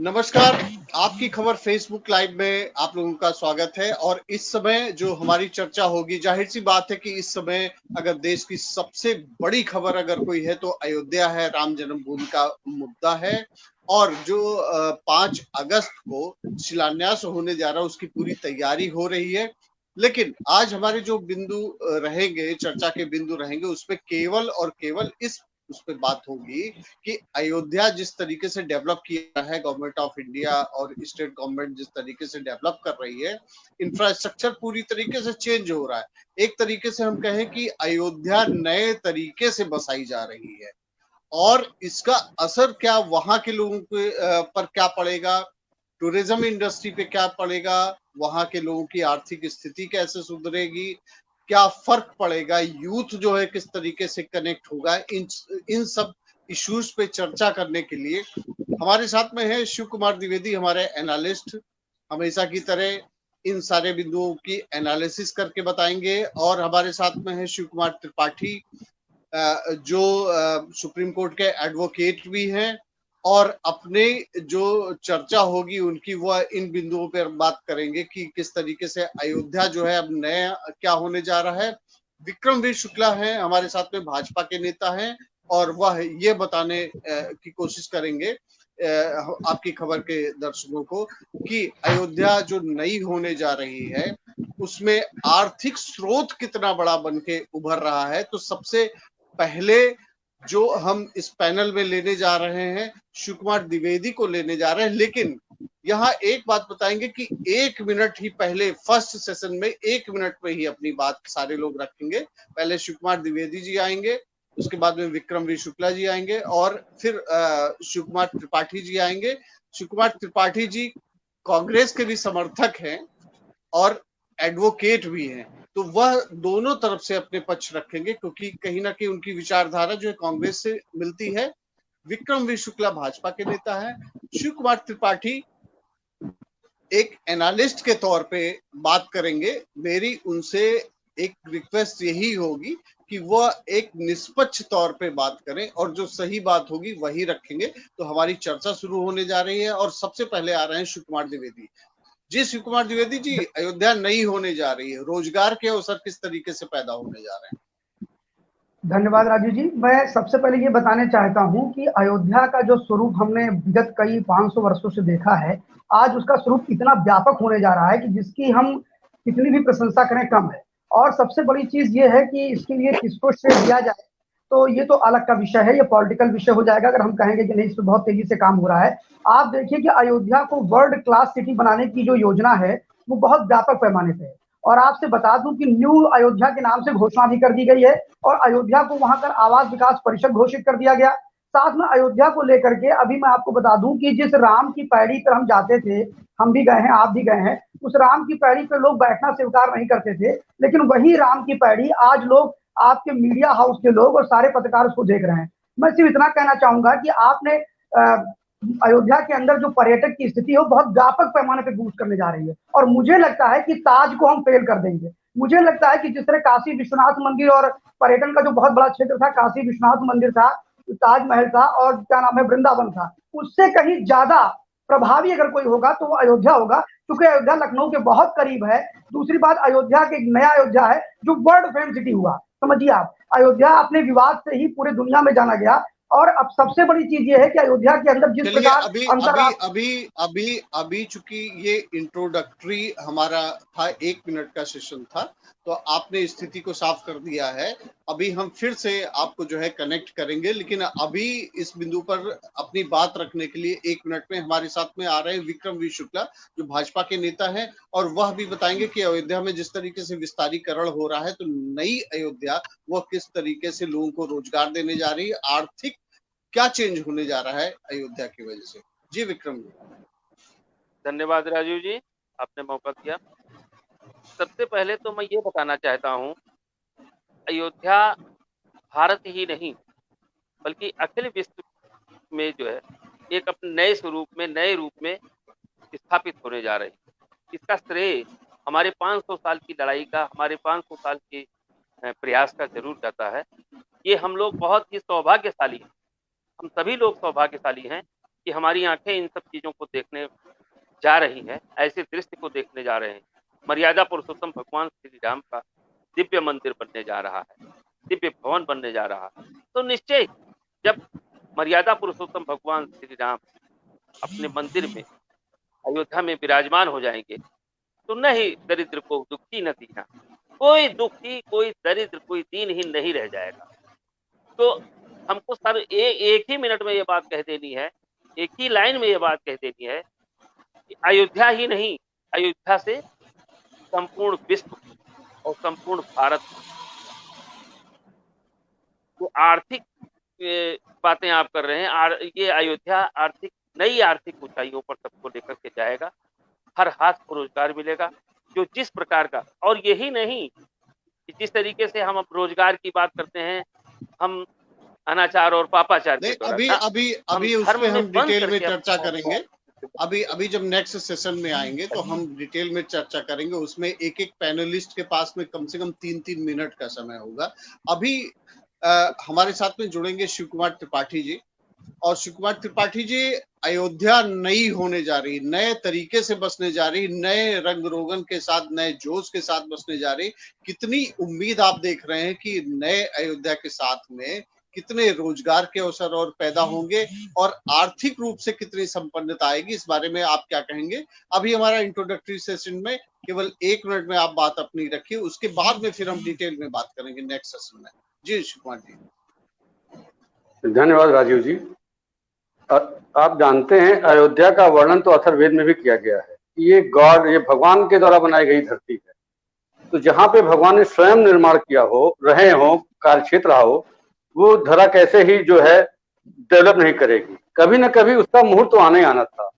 नमस्कार। आपकी खबर फेसबुक लाइव में आप लोगों का स्वागत है। और इस समय जो हमारी चर्चा होगी, जाहिर सी बात है कि इस समय अगर देश की सबसे बड़ी खबर अगर कोई है तो अयोध्या है, राम जन्मभूमि का मुद्दा है। और जो 5 अगस्त को शिलान्यास होने जा रहा है उसकी पूरी तैयारी हो रही है। लेकिन आज हमारे जो बिंदु रहेंगे, चर्चा के बिंदु रहेंगे, उसपे केवल और केवल उस पे बात होगी कि अयोध्या जिस तरीके से डेवलप किया है गवर्नमेंट ऑफ इंडिया और स्टेट गवर्नमेंट जिस तरीके से डेवलप कर रही है, इंफ्रास्ट्रक्चर पूरी तरीके से चेंज हो रहा है। एक तरीके से हम कहें कि अयोध्या नए तरीके से बसाई जा रही है और इसका असर क्या वहां के लोगों के पर क्या पड़ेगा, टूरिज्म इंडस्ट्री पे क्या पड़ेगा, वहां के लोगों की आर्थिक स्थिति कैसे सुधरेगी, क्या फर्क पड़ेगा, यूथ जो है किस तरीके से कनेक्ट होगा, इन सब इश्यूज पे चर्चा करने के लिए हमारे साथ में है शिव कुमार द्विवेदी, हमारे एनालिस्ट। हमेशा की तरह इन सारे बिंदुओं की एनालिसिस करके बताएंगे। और हमारे साथ में है शिव कुमार त्रिपाठी, जो सुप्रीम कोर्ट के एडवोकेट भी हैं और अपने जो चर्चा होगी उनकी वह इन बिंदुओं पर बात करेंगे कि किस तरीके से अयोध्या जो है अब नया क्या होने जा रहा है। विक्रमवीर शुक्ला है हमारे साथ में, भाजपा के नेता हैं और वह ये बताने की कोशिश करेंगे आपकी खबर के दर्शकों को कि अयोध्या जो नई होने जा रही है उसमें आर्थिक स्रोत कितना बड़ा बन के उभर रहा है। तो सबसे पहले जो हम इस पैनल में लेने जा रहे हैं, शिव कुमार द्विवेदी को लेने जा रहे हैं। लेकिन यहाँ एक बात बताएंगे कि 1 मिनट ही पहले फर्स्ट सेशन में 1 मिनट में ही अपनी बात सारे लोग रखेंगे। पहले शिव कुमार द्विवेदी जी आएंगे, उसके बाद में विक्रमवीर शुक्ला जी आएंगे और फिर शिव कुमार त्रिपाठी जी आएंगे। शिव कुमार त्रिपाठी जी कांग्रेस के भी समर्थक हैं और एडवोकेट भी हैं, तो वह दोनों तरफ से अपने पक्ष रखेंगे क्योंकि कहीं ना कहीं उनकी विचारधारा जो है कांग्रेस से मिलती है। विक्रमवीर शुक्ला भाजपा के नेता है। शिव कुमार त्रिपाठी एक एनालिस्ट के तौर पे बात करेंगे। मेरी उनसे एक रिक्वेस्ट यही होगी कि वह एक निष्पक्ष तौर पे बात करें और जो सही बात होगी वही रखेंगे। तो हमारी चर्चा शुरू होने जा रही है और सबसे पहले आ रहे हैं शिव कुमार द्विवेदी जी। शिव कुमार द्विवेदी जी, अयोध्या नई होने जा रही है, रोजगार के अवसर किस तरीके से पैदा होने जा रहे हैं? धन्यवाद राजू जी। मैं सबसे पहले ये बताना चाहता हूँ कि अयोध्या का जो स्वरूप हमने विगत कई 500 वर्षों से देखा है, आज उसका स्वरूप इतना व्यापक होने जा रहा है कि जिसकी हम कितनी भी प्रशंसा करें कम है। और सबसे बड़ी चीज ये है कि इसके लिए किसको श्रेय दिया जाए, तो ये तो अलग का विषय है, ये पॉलिटिकल विषय हो जाएगा अगर हम कहेंगे कि नहीं इस पर बहुत तेजी से काम हो रहा है। आप देखिए कि अयोध्या को वर्ल्ड क्लास सिटी बनाने की जो योजना है वो बहुत व्यापक पैमाने पे है। और आपसे बता दूं कि न्यू अयोध्या के नाम से घोषणा भी कर दी गई है और अयोध्या को वहां कर आवास विकास परिषद घोषित कर दिया गया। साथ में अयोध्या को लेकर के अभी मैं आपको बता दूं कि जिस राम की पैड़ी पर हम जाते थे, हम भी गए हैं, आप भी गए हैं, उस राम की पैड़ी पर लोग बैठना स्वीकार नहीं करते थे, लेकिन वही राम की पैड़ी आज लोग, आपके मीडिया हाउस के लोग और सारे पत्रकार उसको देख रहे हैं। मैं सिर्फ इतना कहना चाहूंगा कि आपने अयोध्या के अंदर जो पर्यटक की स्थिति है वो बहुत व्यापक पैमाने पर बूस्ट करने जा रही है और मुझे लगता है कि ताज को हम फेल कर देंगे। मुझे लगता है कि जिस तरह काशी विश्वनाथ मंदिर और पर्यटन का जो बहुत बड़ा क्षेत्र था, काशी विश्वनाथ मंदिर था, ताजमहल था और क्या नाम है वृंदावन था, उससे कहीं ज्यादा प्रभावी अगर कोई होगा तो वो अयोध्या होगा, क्योंकि अयोध्या लखनऊ के बहुत करीब है। दूसरी बात, अयोध्या के नया अयोध्या है जो वर्ल्ड फेम सिटी हुआ। समझिए आप, अयोध्या अपने विवाद से ही पूरे दुनिया में जाना गया। और अब सबसे बड़ी चीज ये है कि अयोध्या के अंदर जिस चलिए, प्रकार अभी अभी अंतरराष्ट्रीय अभी अभी अभी चूंकि ये इंट्रोडक्टरी हमारा था, 1 मिनट का सेशन था, तो आपने स्थिति को साफ कर दिया है। अभी हम फिर से आपको जो है कनेक्ट करेंगे, लेकिन अभी इस बिंदु पर अपनी बात रखने के लिए 1 मिनट में हमारे साथ में आ रहे हैं विक्रमवीर शुक्ला, जो भाजपा के नेता हैं, और वह भी बताएंगे कि अयोध्या में जिस तरीके से विस्तारीकरण हो रहा है तो नई अयोध्या वह किस तरीके से लोगों को रोजगार देने जा रही है, आर्थिक क्या चेंज होने जा रहा है अयोध्या की वजह से। जी विक्रम जी। धन्यवाद राजू जी, आपने मौका दिया। सबसे पहले तो मैं ये बताना चाहता हूँ, अयोध्या भारत ही नहीं बल्कि अखिल विश्व में जो है एक अपने नए स्वरूप में, नए रूप में स्थापित होने जा रही है। इसका श्रेय हमारे 500 साल की लड़ाई का, हमारे 500 साल के प्रयास का जरूर जाता है। ये हम लोग बहुत ही सौभाग्यशाली हैं, हम सभी लोग सौभाग्यशाली हैं कि हमारी आंखें इन सब चीजों को देखने जा रही है, ऐसे दृश्य को देखने जा रहे हैं। मर्यादा पुरुषोत्तम भगवान श्री राम का दिव्य मंदिर बनने जा रहा है, दिव्य भवन बनने जा रहा है। तो निश्चय जब मर्यादा पुरुषोत्तम भगवान श्री राम अपने मंदिर में अयोध्या में विराजमान हो जाएंगे तो न ही दरिद्र को दुखी न दीना, कोई दुखी, कोई दरिद्र, कोई दीनहीन नहीं रह जाएगा। तो हमको सर एक ही मिनट में ये बात कह देनी है, एक ही लाइन में ये बात कह देनी है कि अयोध्या ही नहीं, अयोध्या से संपूर्ण विश्व और संपूर्ण भारत को आर्थिक बातें आप कर रहे हैं, ये अयोध्या आर्थिक नई आर्थिक ऊंचाइयों पर सबको लेकर के जाएगा। हर हाथ को रोजगार मिलेगा, जो जिस प्रकार का, और यही नहीं कि जिस तरीके से हम अब रोजगार की बात करते हैं, हम अनाचार और पापाचार के द्वारा अभी उस पे हम डिटेल में चर्चा करेंगे। अभी जब नेक्स्ट सेशन में आएंगे तो हम डिटेल में चर्चा करेंगे। उसमें एक एक पैनलिस्ट के पास में कम से कम 3-3 मिनट का समय होगा। अभी हमारे साथ में जुड़ेंगे शिव कुमार त्रिपाठी जी, और शिव कुमार त्रिपाठी जी, अयोध्या नई होने जा रही, नए तरीके से बसने जा रही, नए रंग रोगन के साथ, नए जोश के साथ बसने जा रही। कितनी उम्मीद आप देख रहे हैं कि नए अयोध्या के साथ में कितने रोजगार के अवसर और पैदा होंगे और आर्थिक रूप से कितनी संपन्नता आएगी, इस बारे में आप क्या कहेंगे? अभी हमारा इंट्रोडक्टरी सेशन में केवल 1 मिनट में आप बात अपनी रखिए, उसके बाद में फिर हम डिटेल में बात करेंगे नेक्स्ट सेशन में। जी शिव कुमार जी। धन्यवाद राजीव जी। आप जानते हैं अयोध्या का वर्णन तो अथर्ववेद में भी किया गया है। ये भगवान के द्वारा बनाई गई धरती है। तो जहाँ पे भगवान ने स्वयं निर्माण किया हो, रहे हो, कार्यक्षेत्र रहा हो, वो धरा कैसे ही जो है डेवलप नहीं करेगी। कभी न कभी उसका मुहूर्त तो आना ही आना था।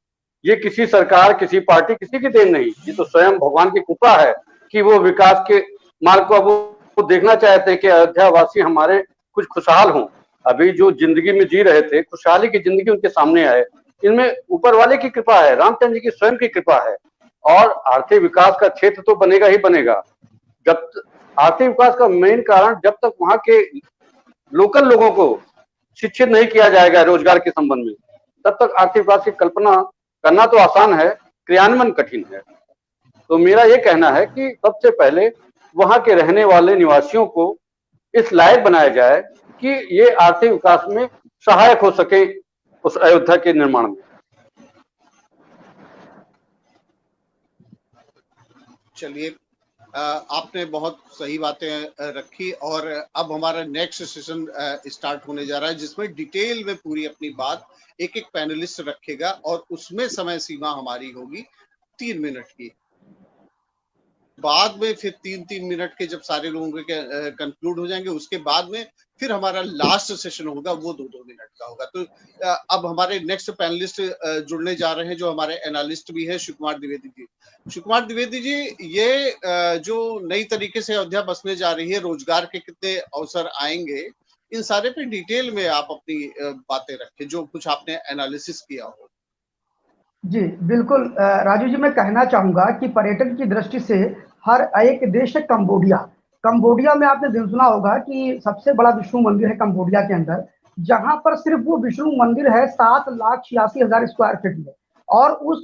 ये किसी सरकार, किसी पार्टी, किसी की देन नहीं, ये तो स्वयं भगवान की कृपा है कि वो विकास के मार्ग को वो देखना चाहते हैं कि अयोध्या वासी हमारे कुछ खुशहाल हों। अभी जो जिंदगी में जी रहे थे, खुशहाली की जिंदगी उनके सामने आए। इनमें ऊपर वाले की कृपा है, रामचंद्र जी की स्वयं की कृपा है। और आर्थिक विकास का क्षेत्र तो बनेगा ही बनेगा। जब आर्थिक विकास का मेन कारण, जब तक वहां के लोकल लोगों को शिक्षित नहीं किया जाएगा रोजगार के संबंध में, तब तक आर्थिक विकास की कल्पना करना तो आसान है, क्रियान्वयन कठिन है। तो मेरा ये कहना है कि सबसे पहले वहां के रहने वाले निवासियों को इस लायक बनाया जाए कि ये आर्थिक विकास में सहायक हो सके उस अयोध्या के निर्माण में। चलिए, आपने बहुत सही बातें रखी, और अब हमारा नेक्स्ट सेशन स्टार्ट होने जा रहा है, जिसमें डिटेल में पूरी अपनी बात एक एक पैनलिस्ट रखेगा, और उसमें समय सीमा हमारी होगी 3 मिनट की। बाद में फिर 3-3 मिनट के जब सारे लोगों के कंक्लूड हो जाएंगे, उसके बाद में फिर हमारा लास्ट सेशन होगा, वो 2-2 मिनट का होगा। तो अब हमारे नेक्स्ट पैनलिस्ट जुड़ने जा रहे हैं, जो हमारे एनालिस्ट भी है, शिव कुमार द्विवेदी जी। शिव कुमार द्विवेदी जी, ये जो नई तरीके से अयोध्या बसने जा रही है, रोजगार के कितने अवसर आएंगे, इन सारे पे डिटेल में आप अपनी बातें रखें, जो कुछ आपने एनालिसिस किया हो। जी बिल्कुल राजू जी, मैं कहना चाहूंगा कि पर्यटन की दृष्टि से हर एक देश है कंबोडिया। कंबोडिया में आपने दिन सुना होगा कि सबसे बड़ा विष्णु मंदिर है कंबोडिया के अंदर, जहां पर सिर्फ वो विष्णु मंदिर है 7,86,000 स्क्वायर फीट में, और वो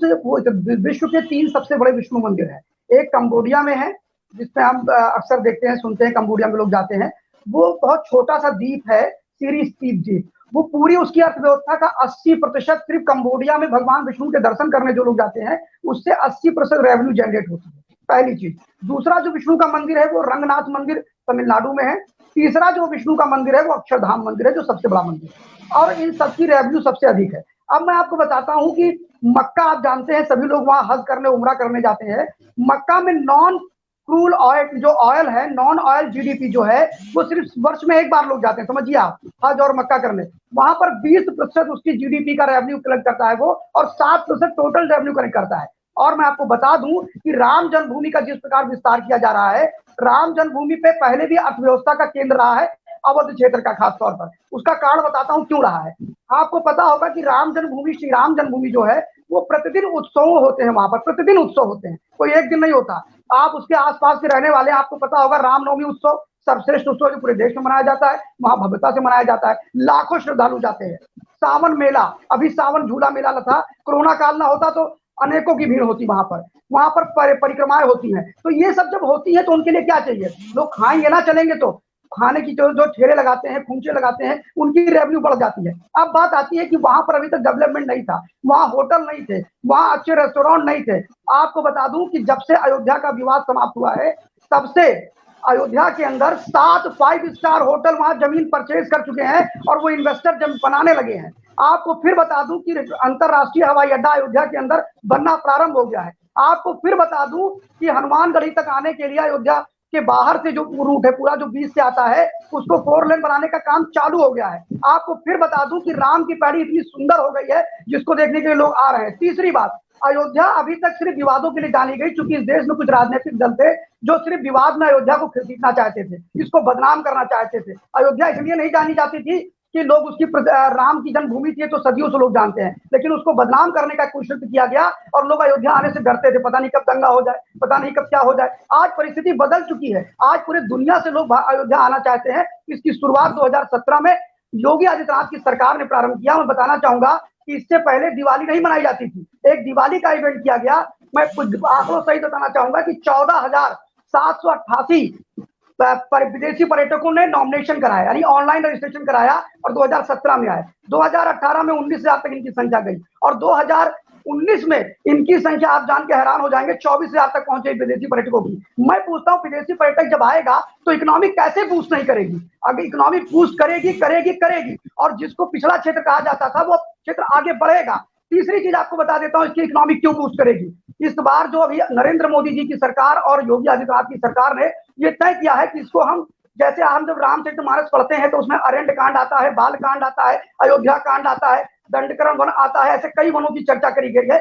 विश्व के 3 सबसे बड़े विष्णु मंदिर है। एक कंबोडिया में है, जिसमें हम अक्सर देखते हैं, सुनते हैं, कंबोडिया में लोग जाते हैं। वो बहुत छोटा सा द्वीप है, सीरीज द्वीप। वो पूरी उसकी अर्थव्यवस्था का 80% सिर्फ कंबोडिया में भगवान विष्णु के दर्शन करने जो लोग जाते हैं, उससे 80% रेवेन्यू जनरेट होती है, पहली चीज। दूसरा जो विष्णु का मंदिर है वो रंगनाथ मंदिर तमिलनाडु में है। तीसरा जो विष्णु का मंदिर है वो अक्षरधाम मंदिर है, जो सबसे बड़ा मंदिर है, और इन सबकी रेवेन्यू सबसे अधिक है। अब मैं आपको बताता हूं कि मक्का, आप जानते हैं सभी लोग वहां हज करने, उम्रा करने जाते हैं। मक्का में नॉन क्रूड ऑयल, जो ऑयल है, नॉन ऑयल जीडीपी जो है, वो सिर्फ वर्ष में एक बार लोग जाते हैं, समझिए आप, हज और मक्का करने। वहां पर 20% उसकी जीडीपी का रेवेन्यू कलेक्ट करता है वो, और 7% टोटल रेवेन्यू कलेक्ट करता है। और मैं आपको बता दूं कि राम जन्मभूमि का जिस प्रकार विस्तार किया जा रहा है, राम जन्मभूमि पे पहले भी अर्थव्यवस्था का केंद्र रहा है, अवध क्षेत्र का खास तौर पर। उसका कारण बताता हूं क्यों रहा है। आपको पता होगा कि राम जन्मभूमि, श्री राम जन्मभूमि जो है, वो प्रतिदिन उत्सव होते हैं वहां पर, प्रतिदिन उत्सव होते हैं, कोई एक दिन नहीं होता। आप उसके आसपास के रहने वाले, आपको पता होगा रामनवमी उत्सव सर्वश्रेष्ठ उत्सव जो पूरे देश में मनाया जाता है, वहां भव्यता से मनाया जाता है, लाखों श्रद्धालु जाते हैं। सावन मेला, अभी सावन झूला मेला था, कोरोना काल ना होता तो अनेकों की भीड़ होती वहां पर परिक्रमाएं होती हैं। तो ये सब जब होती है तो उनके लिए क्या चाहिए, लोग खाएंगे ना, चलेंगे तो खाने की जो ठेले लगाते हैं, खूंचे लगाते हैं, उनकी रेवेन्यू बढ़ जाती है। अब बात आती है कि वहां पर अभी तक डेवलपमेंट नहीं था, वहां होटल नहीं थे, वहां अच्छे रेस्टोरेंट नहीं थे। आपको बता दूं कि जब से अयोध्या का विवाद समाप्त हुआ है तब से अयोध्या के अंदर 7 5 स्टार होटल वहां जमीन परचेज कर चुके हैं और वो इन्वेस्टर बनाने लगे हैं। आपको फिर बता दूं कि अंतरराष्ट्रीय हवाई अड्डा अयोध्या के अंदर बनना प्रारंभ हो गया है। आपको फिर बता दूं कि हनुमानगढ़ी तक आने के लिए अयोध्या के बाहर से जो रूट है पूरा, जो बीच से आता है, उसको 4 लेन बनाने का काम चालू हो गया है। आपको फिर बता दूं कि राम की पैड़ी इतनी सुंदर हो गई है जिसको देखने के लिए लोग आ रहे हैं। तीसरी बात, अयोध्या अभी तक सिर्फ विवादों के लिए जानी गई, क्योंकि इस देश में कुछ राजनीतिक दल थे जो सिर्फ विवाद में अयोध्या को खरीदना चाहते थे, इसको बदनाम करना चाहते थे। अयोध्या इसलिए नहीं जानी जाती थी कि लोग उसकी राम की जन्मभूमि थी तो सदियों से लोग जानते हैं, लेकिन उसको बदनाम करने का कोशिश किया गया और लोग अयोध्या आने से डरते थे, पता नहीं कब दंगा हो जाए, पता नहीं कब क्या हो जाए। आज परिस्थिति बदल चुकी है, आज पूरे दुनिया से लोग अयोध्या आना चाहते हैं। इसकी शुरुआत 2017 में योगी आदित्यनाथ की सरकार ने प्रारंभ किया। मैं बताना चाहूंगा कि इससे पहले दिवाली नहीं मनाई जाती थी, एक दिवाली का इवेंट किया गया। मैं कुछ आंकड़ों सही बताना चाहूंगा कि 14,788 विदेशी पर्यटकों ने नॉमिनेशन कराया, यानी ऑनलाइन रजिस्ट्रेशन कराया और 2017 में आए। 2018 में 19,000 तक इनकी संख्या गई और 2019 में इनकी संख्या आप जान के हैरान हो जाएंगे, 24,000 तक पहुंचे विदेशी पर्यटकों की। मैं पूछता हूं, विदेशी पर्यटक जब आएगा तो इकोनॉमी कैसे बूस्ट नहीं करेगी? अगर इकोनॉमी बूस्ट करेगी करेगी करेगी, और जिसको पिछड़ा क्षेत्र कहा जाता था वो क्षेत्र आगे बढ़ेगा। तीसरी चीज आपको बता देता हूं इसकी इकोनॉमी क्यों बूस्ट करेगी। इस बार जो अभी नरेंद्र मोदी जी की सरकार और योगी आदित्यनाथ की सरकार ने ये तय किया है कि इसको हम, जैसे हम जब रामचरितमानस पढ़ते हैं तो उसमें अरण्य कांड आता है, बाल कांड आता है, अयोध्या कांड आता है, दंडकरण वन आता है, ऐसे कई वनों की चर्चा करी गई है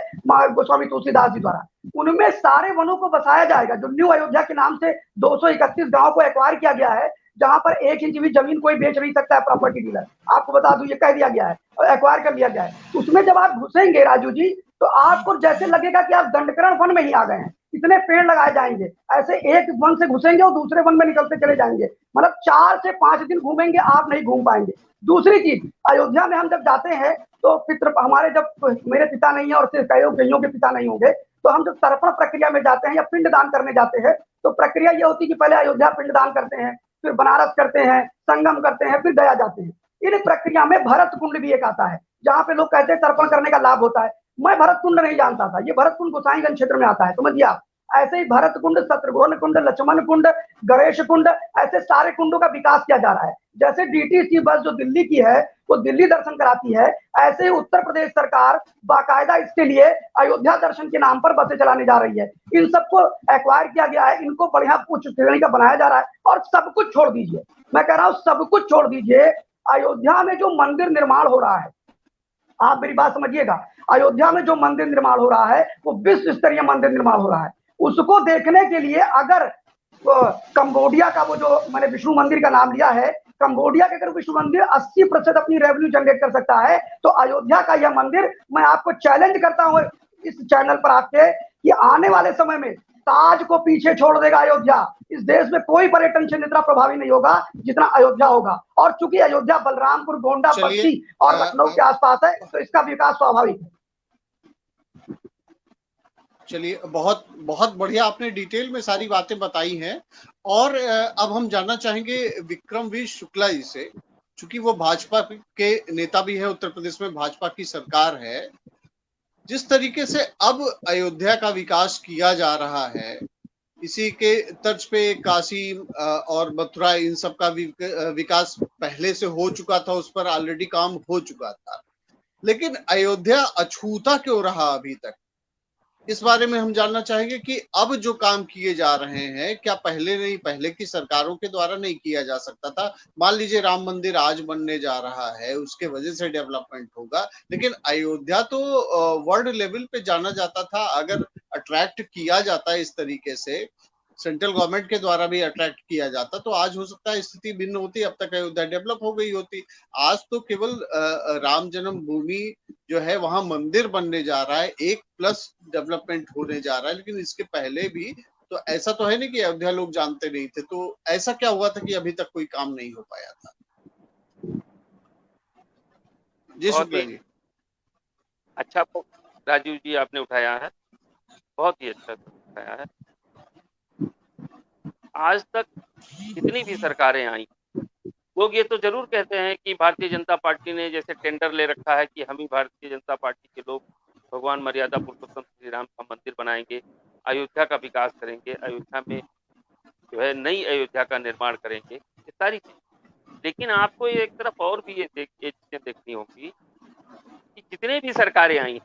गोस्वामी तुलसीदास जी द्वारा। उनमें सारे वनों को बसाया जाएगा। जो न्यू अयोध्या के नाम से 231 गांव को एक्वायर किया गया है, जहां पर 1 इंच भी जमीन कोई बेच नहीं सकता है प्रॉपर्टी डीलर, आपको बता दूं ये कह दिया गया है और एक्वायर कर लिया गया है। उसमें जब आप घुसेंगे राजू जी तो आपको जैसे लगेगा कि आप दंडकरण वन में ही आ गए हैं, इतने पेड़ लगाए जाएंगे, ऐसे एक वन से घुसेंगे और दूसरे वन में निकलते चले जाएंगे, मतलब 4 से 5 दिन घूमेंगे, आप नहीं घूम पाएंगे। दूसरी चीज, अयोध्या में हम जब जाते हैं तो पितृ हमारे, जब मेरे पिता नहीं है और सिर्फ कईयों के पिता नहीं होंगे, तो हम जब तर्पण प्रक्रिया में जाते हैं या पिंडदान करने जाते हैं तो प्रक्रिया ये होती है कि पहले अयोध्या पिंडदान करते हैं, फिर बनारस करते हैं, संगम करते हैं, फिर गया जाते हैं। इन प्रक्रिया में भरत कुंड भी एक आता है जहां पे लोग कहते हैं तर्पण करने का लाभ होता है। मैं भरत कुंड नहीं जानता था, ये भरत कुंड गोसाईगंज क्षेत्र में आता है, समझिए आप। ऐसे ही भरत कुंड, शत्रुघ्न कुंड, लक्ष्मण कुंड, गणेश कुंड, ऐसे सारे कुंडों का विकास किया जा रहा है। जैसे डीटीसी बस जो दिल्ली की है वो दिल्ली दर्शन कराती है, ऐसे ही उत्तर प्रदेश सरकार बाकायदा इसके लिए अयोध्या दर्शन के नाम पर बसें चलाने जा रही है। इन सबको एक्वायर किया गया है, इनको बढ़िया उच्च श्रेणी का बनाया जा रहा है। और सब कुछ छोड़ दीजिए, मैं कह रहा हूं सब कुछ छोड़ दीजिए, अयोध्या में जो मंदिर निर्माण हो रहा है, आप मेरी बात समझिएगा, अयोध्या में जो मंदिर निर्माण हो रहा है वो विश्व स्तरीय मंदिर निर्माण हो रहा है। उसको देखने के लिए अगर कंबोडिया का वो जो मैंने विष्णु मंदिर का नाम लिया है, कंबोडिया के अगर विष्णु मंदिर 80% अपनी रेवेन्यू जनरेट कर सकता है तो अयोध्या का यह मंदिर, मैं आपको चैलेंज करता हूं इस चैनल पर आपके, कि आने वाले समय में ताज को पीछे छोड़ देगा अयोध्या। इस देश में कोई पर्यटन क्षेत्र इतना प्रभावी नहीं होगा जितना अयोध्या होगा। और चूंकि अयोध्या बलरामपुर, गोंडा, बस्ती और लखनऊ के आसपास है तो इसका विकास स्वाभाविक है। चलिए, बहुत बहुत बढ़िया, आपने डिटेल में सारी बातें बताई हैं। और अब हम जानना चाहेंगे विक्रमवीर शुक्ला जी से, चूंकि वो भाजपा के नेता भी है, उत्तर प्रदेश में भाजपा की सरकार है। जिस तरीके से अब अयोध्या का विकास किया जा रहा है, इसी के तर्ज पे काशी और मथुरा, इन सब का विकास पहले से हो चुका था, उस पर ऑलरेडी काम हो चुका था, लेकिन अयोध्या अछूता क्यों रहा अभी तक? इस बारे में हम जानना चाहेंगे कि अब जो काम किए जा रहे हैं, क्या पहले की सरकारों के द्वारा नहीं किया जा सकता था? मान लीजिए राम मंदिर आज बनने जा रहा है, उसके वजह से डेवलपमेंट होगा, लेकिन अयोध्या तो वर्ल्ड लेवल पे जाना जाता था। अगर अट्रैक्ट किया जाता है इस तरीके से, सेंट्रल गवर्नमेंट के द्वारा भी अट्रैक्ट किया जाता, तो आज हो सकता है स्थिति भिन्न होती, अब तक अयोध्या डेवलप हो गई होती। आज तो केवल राम जन्मभूमि जो है वहां मंदिर बनने जा रहा है, 1+ डेवलपमेंट होने जा रहा है, लेकिन इसके पहले भी तो ऐसा तो है नहीं कि अयोध्या लोग जानते नहीं थे। तो ऐसा क्या हुआ था कि अभी तक कोई काम नहीं हो पाया था? जी बहुत शुक्ला ही जी। अच्छा राजीव जी आपने उठाया है, बहुत ही अच्छा उठाया है। आज तक जितनी भी सरकारें आई, लोग ये तो जरूर कहते हैं कि भारतीय जनता पार्टी ने जैसे टेंडर ले रखा है कि हम ही भारतीय जनता पार्टी के लोग भगवान मर्यादा पुरुषोत्तम श्री राम का मंदिर बनाएंगे, अयोध्या का विकास करेंगे, अयोध्या में जो है नई अयोध्या का निर्माण करेंगे, ये सारी चीजें। लेकिन आपको एक तरफ और भी ये चीजें देखनी होगी कि जितने भी सरकारें आई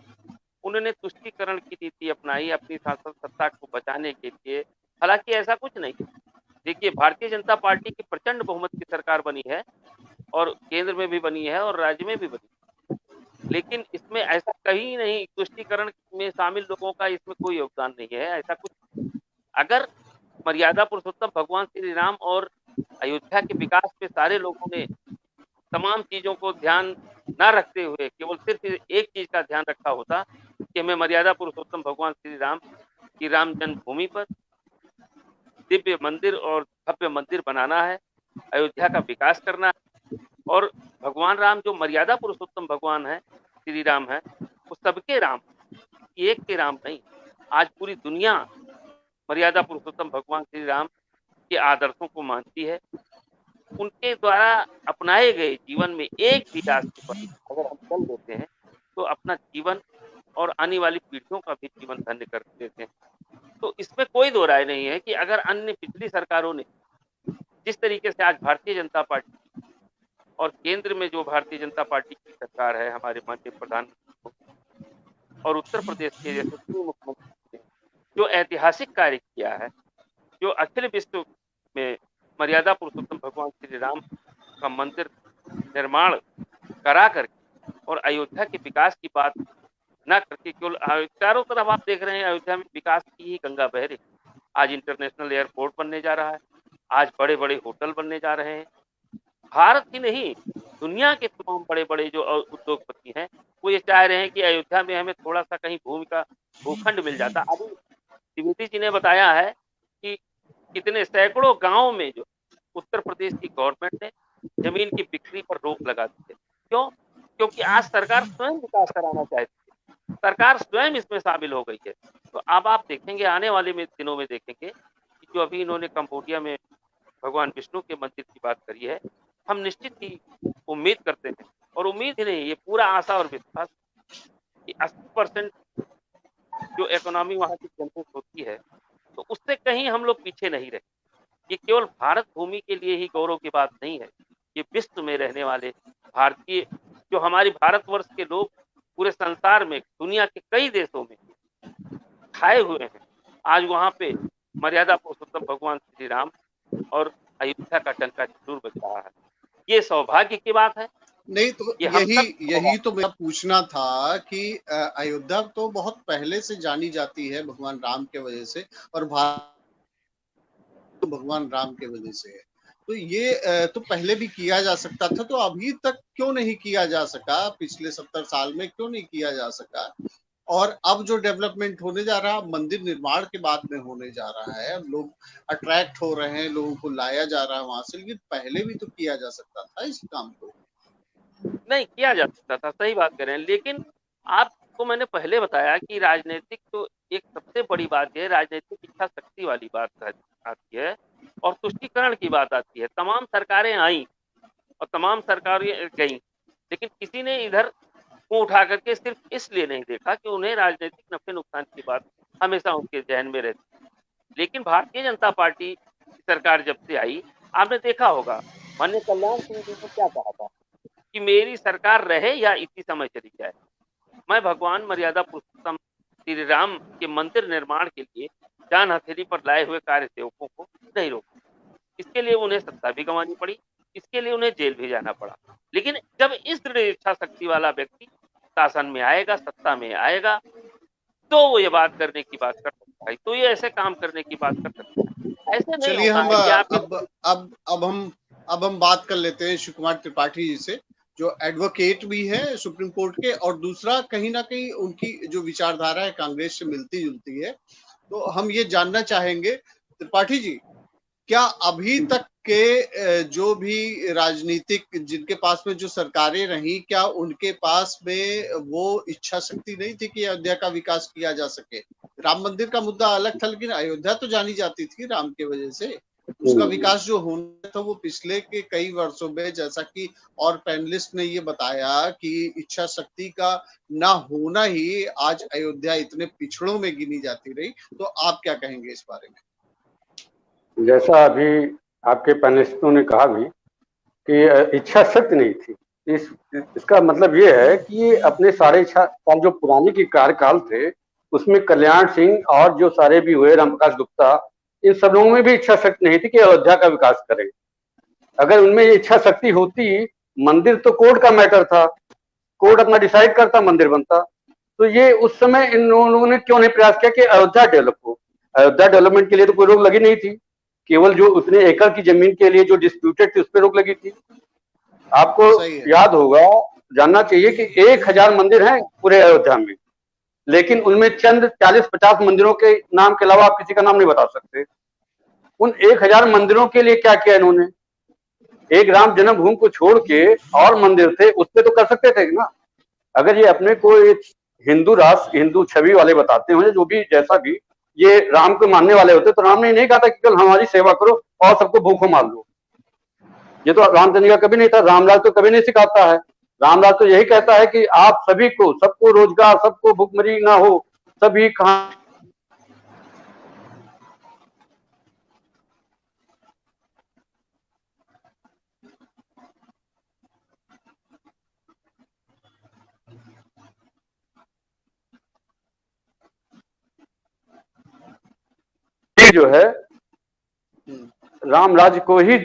उन्होंने तुष्टीकरण की नीति अपनाई अपनी शासन सत्ता को बचाने के लिए। हालांकि ऐसा कुछ नहीं है। देखिए, भारतीय जनता पार्टी की प्रचंड बहुमत की सरकार बनी है और केंद्र में भी बनी है और राज्य में भी बनी है, लेकिन इसमें ऐसा कहीं नहीं, तुष्टीकरण में शामिल लोगों का इसमें कोई योगदान नहीं है, ऐसा कुछ। अगर मर्यादा पुरुषोत्तम भगवान श्री राम और अयोध्या के विकास पे सारे लोगों ने तमाम चीजों को ध्यान न रखते हुए केवल सिर्फ एक चीज का ध्यान रखा होता कि हमें मर्यादा पुरुषोत्तम भगवान श्री राम की राम जन्मभूमि पर दिव्य मंदिर और भव्य मंदिर बनाना है, अयोध्या का विकास करना है, और भगवान राम जो मर्यादा पुरुषोत्तम भगवान है, श्री राम है, वो सबके राम, एक के राम नहीं। आज पूरी दुनिया मर्यादा पुरुषोत्तम भगवान श्री राम के आदर्शों को मानती है। उनके द्वारा अपनाए गए जीवन में एक भी रास्ते पर अगर हम चल देते हैं तो अपना जीवन और आने वाली पीढ़ियों का भी जीवन धन्य कर देते हैं। तो इसमें कोई दो राय नहीं है कि अगर अन्य पिछली सरकारों ने जिस तरीके से आज भारतीय जनता पार्टी और केंद्र में जो भारतीय जनता पार्टी की सरकार है, हमारे माननीय प्रधानमंत्री और उत्तर प्रदेश के यशस्वी मुख्यमंत्री ने जो ऐतिहासिक कार्य किया है, जो अखिल विश्व में मर्यादा पुरुषोत्तम भगवान श्री राम का मंदिर निर्माण करा करके और अयोध्या के विकास की बात न करके केवल चारों तरफ आप देख रहे हैं अयोध्या में विकास की ही गंगा बह रही। आज इंटरनेशनल एयरपोर्ट बनने जा रहा है, आज बड़े बड़े होटल बनने जा रहे हैं। भारत ही नहीं, दुनिया के तमाम बड़े बड़े जो उद्योगपति हैं वो ये चाह रहे हैं कि अयोध्या में हमें थोड़ा सा कहीं भूमि का भूखंड मिल जाता। अभी द्विवेदी जी ने बताया है कि कितने सैकड़ों गांव में जो उत्तर प्रदेश की गवर्नमेंट ने जमीन की बिक्री पर रोक लगा दी है। क्यों? क्योंकि आज सरकार स्वयं विकास कराना चाहती है, सरकार स्वयं इसमें शामिल हो गई है। तो अब आप देखेंगे आने वाले दिनों में देखेंगे कि जो अभी इन्होंने कंबोडिया में भगवान विष्णु के मंदिर की बात करी है, हम निश्चित ही उम्मीद करते हैं, और उम्मीद ही नहीं, ये पूरा आशा और विश्वास कि 80% जो इकोनॉमी वहां की जनरेट होती है तो उससे कहीं हम लोग पीछे नहीं रहे। ये केवल भारत भूमि के लिए ही गौरव की बात नहीं है, ये विश्व में रहने वाले भारतीय, जो हमारी भारतवर्ष के लोग पूरे संसार में दुनिया के कई देशों में छाए हुए हैं, आज वहां पे मर्यादा पुरुषोत्तम भगवान श्री राम और अयोध्या का डंका जरूर बज रहा है। ये सौभाग्य की बात है। नहीं तो यही तो मेरा पूछना था कि अयोध्या तो बहुत पहले से जानी जाती है भगवान राम के वजह से, और भारत तो भगवान राम के वजह से है, तो ये तो पहले भी किया जा सकता था, तो अभी तक क्यों नहीं किया जा सका? पिछले 70 साल में क्यों नहीं किया जा सका? और अब जो डेवलपमेंट होने जा रहा, मंदिर निर्माण के बाद में होने जा रहा है, लोग अट्रैक्ट हो रहे हैं, लोगों को लाया जा रहा है वहां से, लेकिन पहले भी तो किया जा सकता था इस काम को। नहीं किया जा सकता था, सही बात कर रहे हैं, लेकिन आपको मैंने पहले बताया कि राजनीतिक तो एक सबसे बड़ी बात है, राजनीतिक इच्छा शक्ति वाली बात आती है और तुष्टीकरण की बात आती है। तमाम सरकारें आई और तमाम सरकारें गई, लेकिन किसी ने इधर मुंह उठा करके सिर्फ इसलिए नहीं देखा कि उन्हें राजनीतिक नफे नुकसान की बात हमेशा उनके जहन में रहती है। लेकिन भारतीय जनता पार्टी सरकार जब से आई, आपने देखा होगा माननीय कल्याण सिंह जी ने क्या कहा था कि मेरी सरकार रहे या इसी समय चली जाए, मैं भगवान मर्यादा पुरुषोत्तम श्री राम के मंदिर निर्माण के लिए जान हथेली पर लाए हुए कार्य सेवकों को नहीं रोका। इसके लिए उन्हें सत्ता भी गंवानी पड़ी, इसके लिए उन्हें जेल भी जाना पड़ा। लेकिन जब इस दृढ़ इच्छा शक्ति वाला व्यक्ति शासन में आएगा, सत्ता में आएगा, तो वो ये बात करने की बात कर सकता है, तो ये ऐसे काम करने की बात कर सकता है। ऐसे नहीं चलिए हम होता अब हम बात कर लेते हैं शिव कुमार त्रिपाठी जी से, जो एडवोकेट भी है सुप्रीम कोर्ट के, और दूसरा कहीं ना कहीं उनकी जो विचारधारा है कांग्रेस से मिलती जुलती है। तो हम ये जानना चाहेंगे त्रिपाठी जी क्या अभी तक के जो भी राजनीतिक जिनके पास में जो सरकारें रही, क्या उनके पास में वो इच्छा शक्ति नहीं थी कि अयोध्या का विकास किया जा सके? राम मंदिर का मुद्दा अलग था, लेकिन अयोध्या तो जानी जाती थी राम की वजह से। उसका विकास जो होना था वो पिछले के कई वर्षों में, जैसा कि और पैनलिस्ट ने ये बताया कि इच्छा शक्ति का ना होना ही आज अयोध्या इतने पिछड़ों में गिनी जाती रही। तो आप क्या कहेंगे इस बारे में? जैसा अभी आपके पैनलिस्टों ने कहा भी कि इच्छा शक्ति नहीं थी, इसका मतलब ये है कि ये अपने सारे साल जो पुराने के कार्यकाल थे उसमें कल्याण सिंह और जो सारे भी हुए, रामप्रकाश गुप्ता, इन सब लोगों में भी इच्छा शक्ति नहीं थी कि अयोध्या का विकास करें। अगर उनमें इच्छा शक्ति होती, मंदिर तो कोर्ट का मैटर था, कोर्ट अपना डिसाइड करता, मंदिर बनता। तो ये उस समय इन लोगों ने क्यों नहीं प्रयास किया कि अयोध्या डेवलप हो? अयोध्या डेवलपमेंट के लिए तो कोई रोक लगी नहीं थी, केवल जो उतने एकड़ की जमीन के लिए जो डिस्प्यूटेड थी उस पर रोक लगी थी। आपको याद होगा, जानना चाहिए कि 1000 मंदिर हैं पूरे अयोध्या में, लेकिन उनमें चंद 40-50 मंदिरों के नाम के अलावा आप किसी का नाम नहीं बता सकते। उन 1000 मंदिरों के लिए क्या किया इन्होंने? एक राम जन्मभूमि को छोड़ के और मंदिर थे उस पर तो कर सकते थे ना। अगर ये अपने को एक हिंदू राष्ट्र, हिंदू छवि वाले बताते हैं, जो भी जैसा भी ये राम को मानने वाले होते, तो राम ने नहीं कहा था कि कल हमारी सेवा करो और सबको भूखों मार लो। ये तो रामचंद्र का कभी नहीं था। रामलाल तो कभी नहीं सिखाता है। रामलाल तो यही कहता है कि आप सभी को, सबको रोजगार, सबको भूखमरी ना हो, सभी कहा जो है राम राज्य को ही।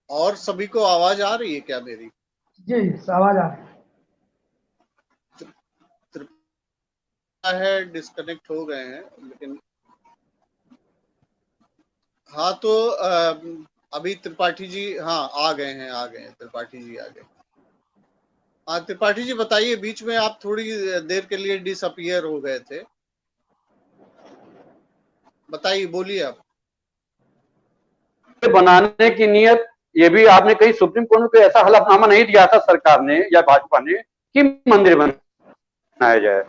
और सभी को आवाज आ रही है क्या मेरी? जी आवाज आ रही है। डिस्कनेक्ट हो गए हैं, लेकिन हाँ तो अभी त्रिपाठी जी, हाँ आ गए हैं त्रिपाठी जी आ गए। हाँ त्रिपाठी जी बताइए, बीच में आप थोड़ी देर के लिए डिसअपियर हो गए थे, बताइए, बोलिए आप। बनाने की नीयत, ये भी आपने कहीं सुप्रीम कोर्ट में कोई ऐसा हलफनामा नहीं दिया था सरकार ने या भाजपा ने कि मंदिर बनाया जाए।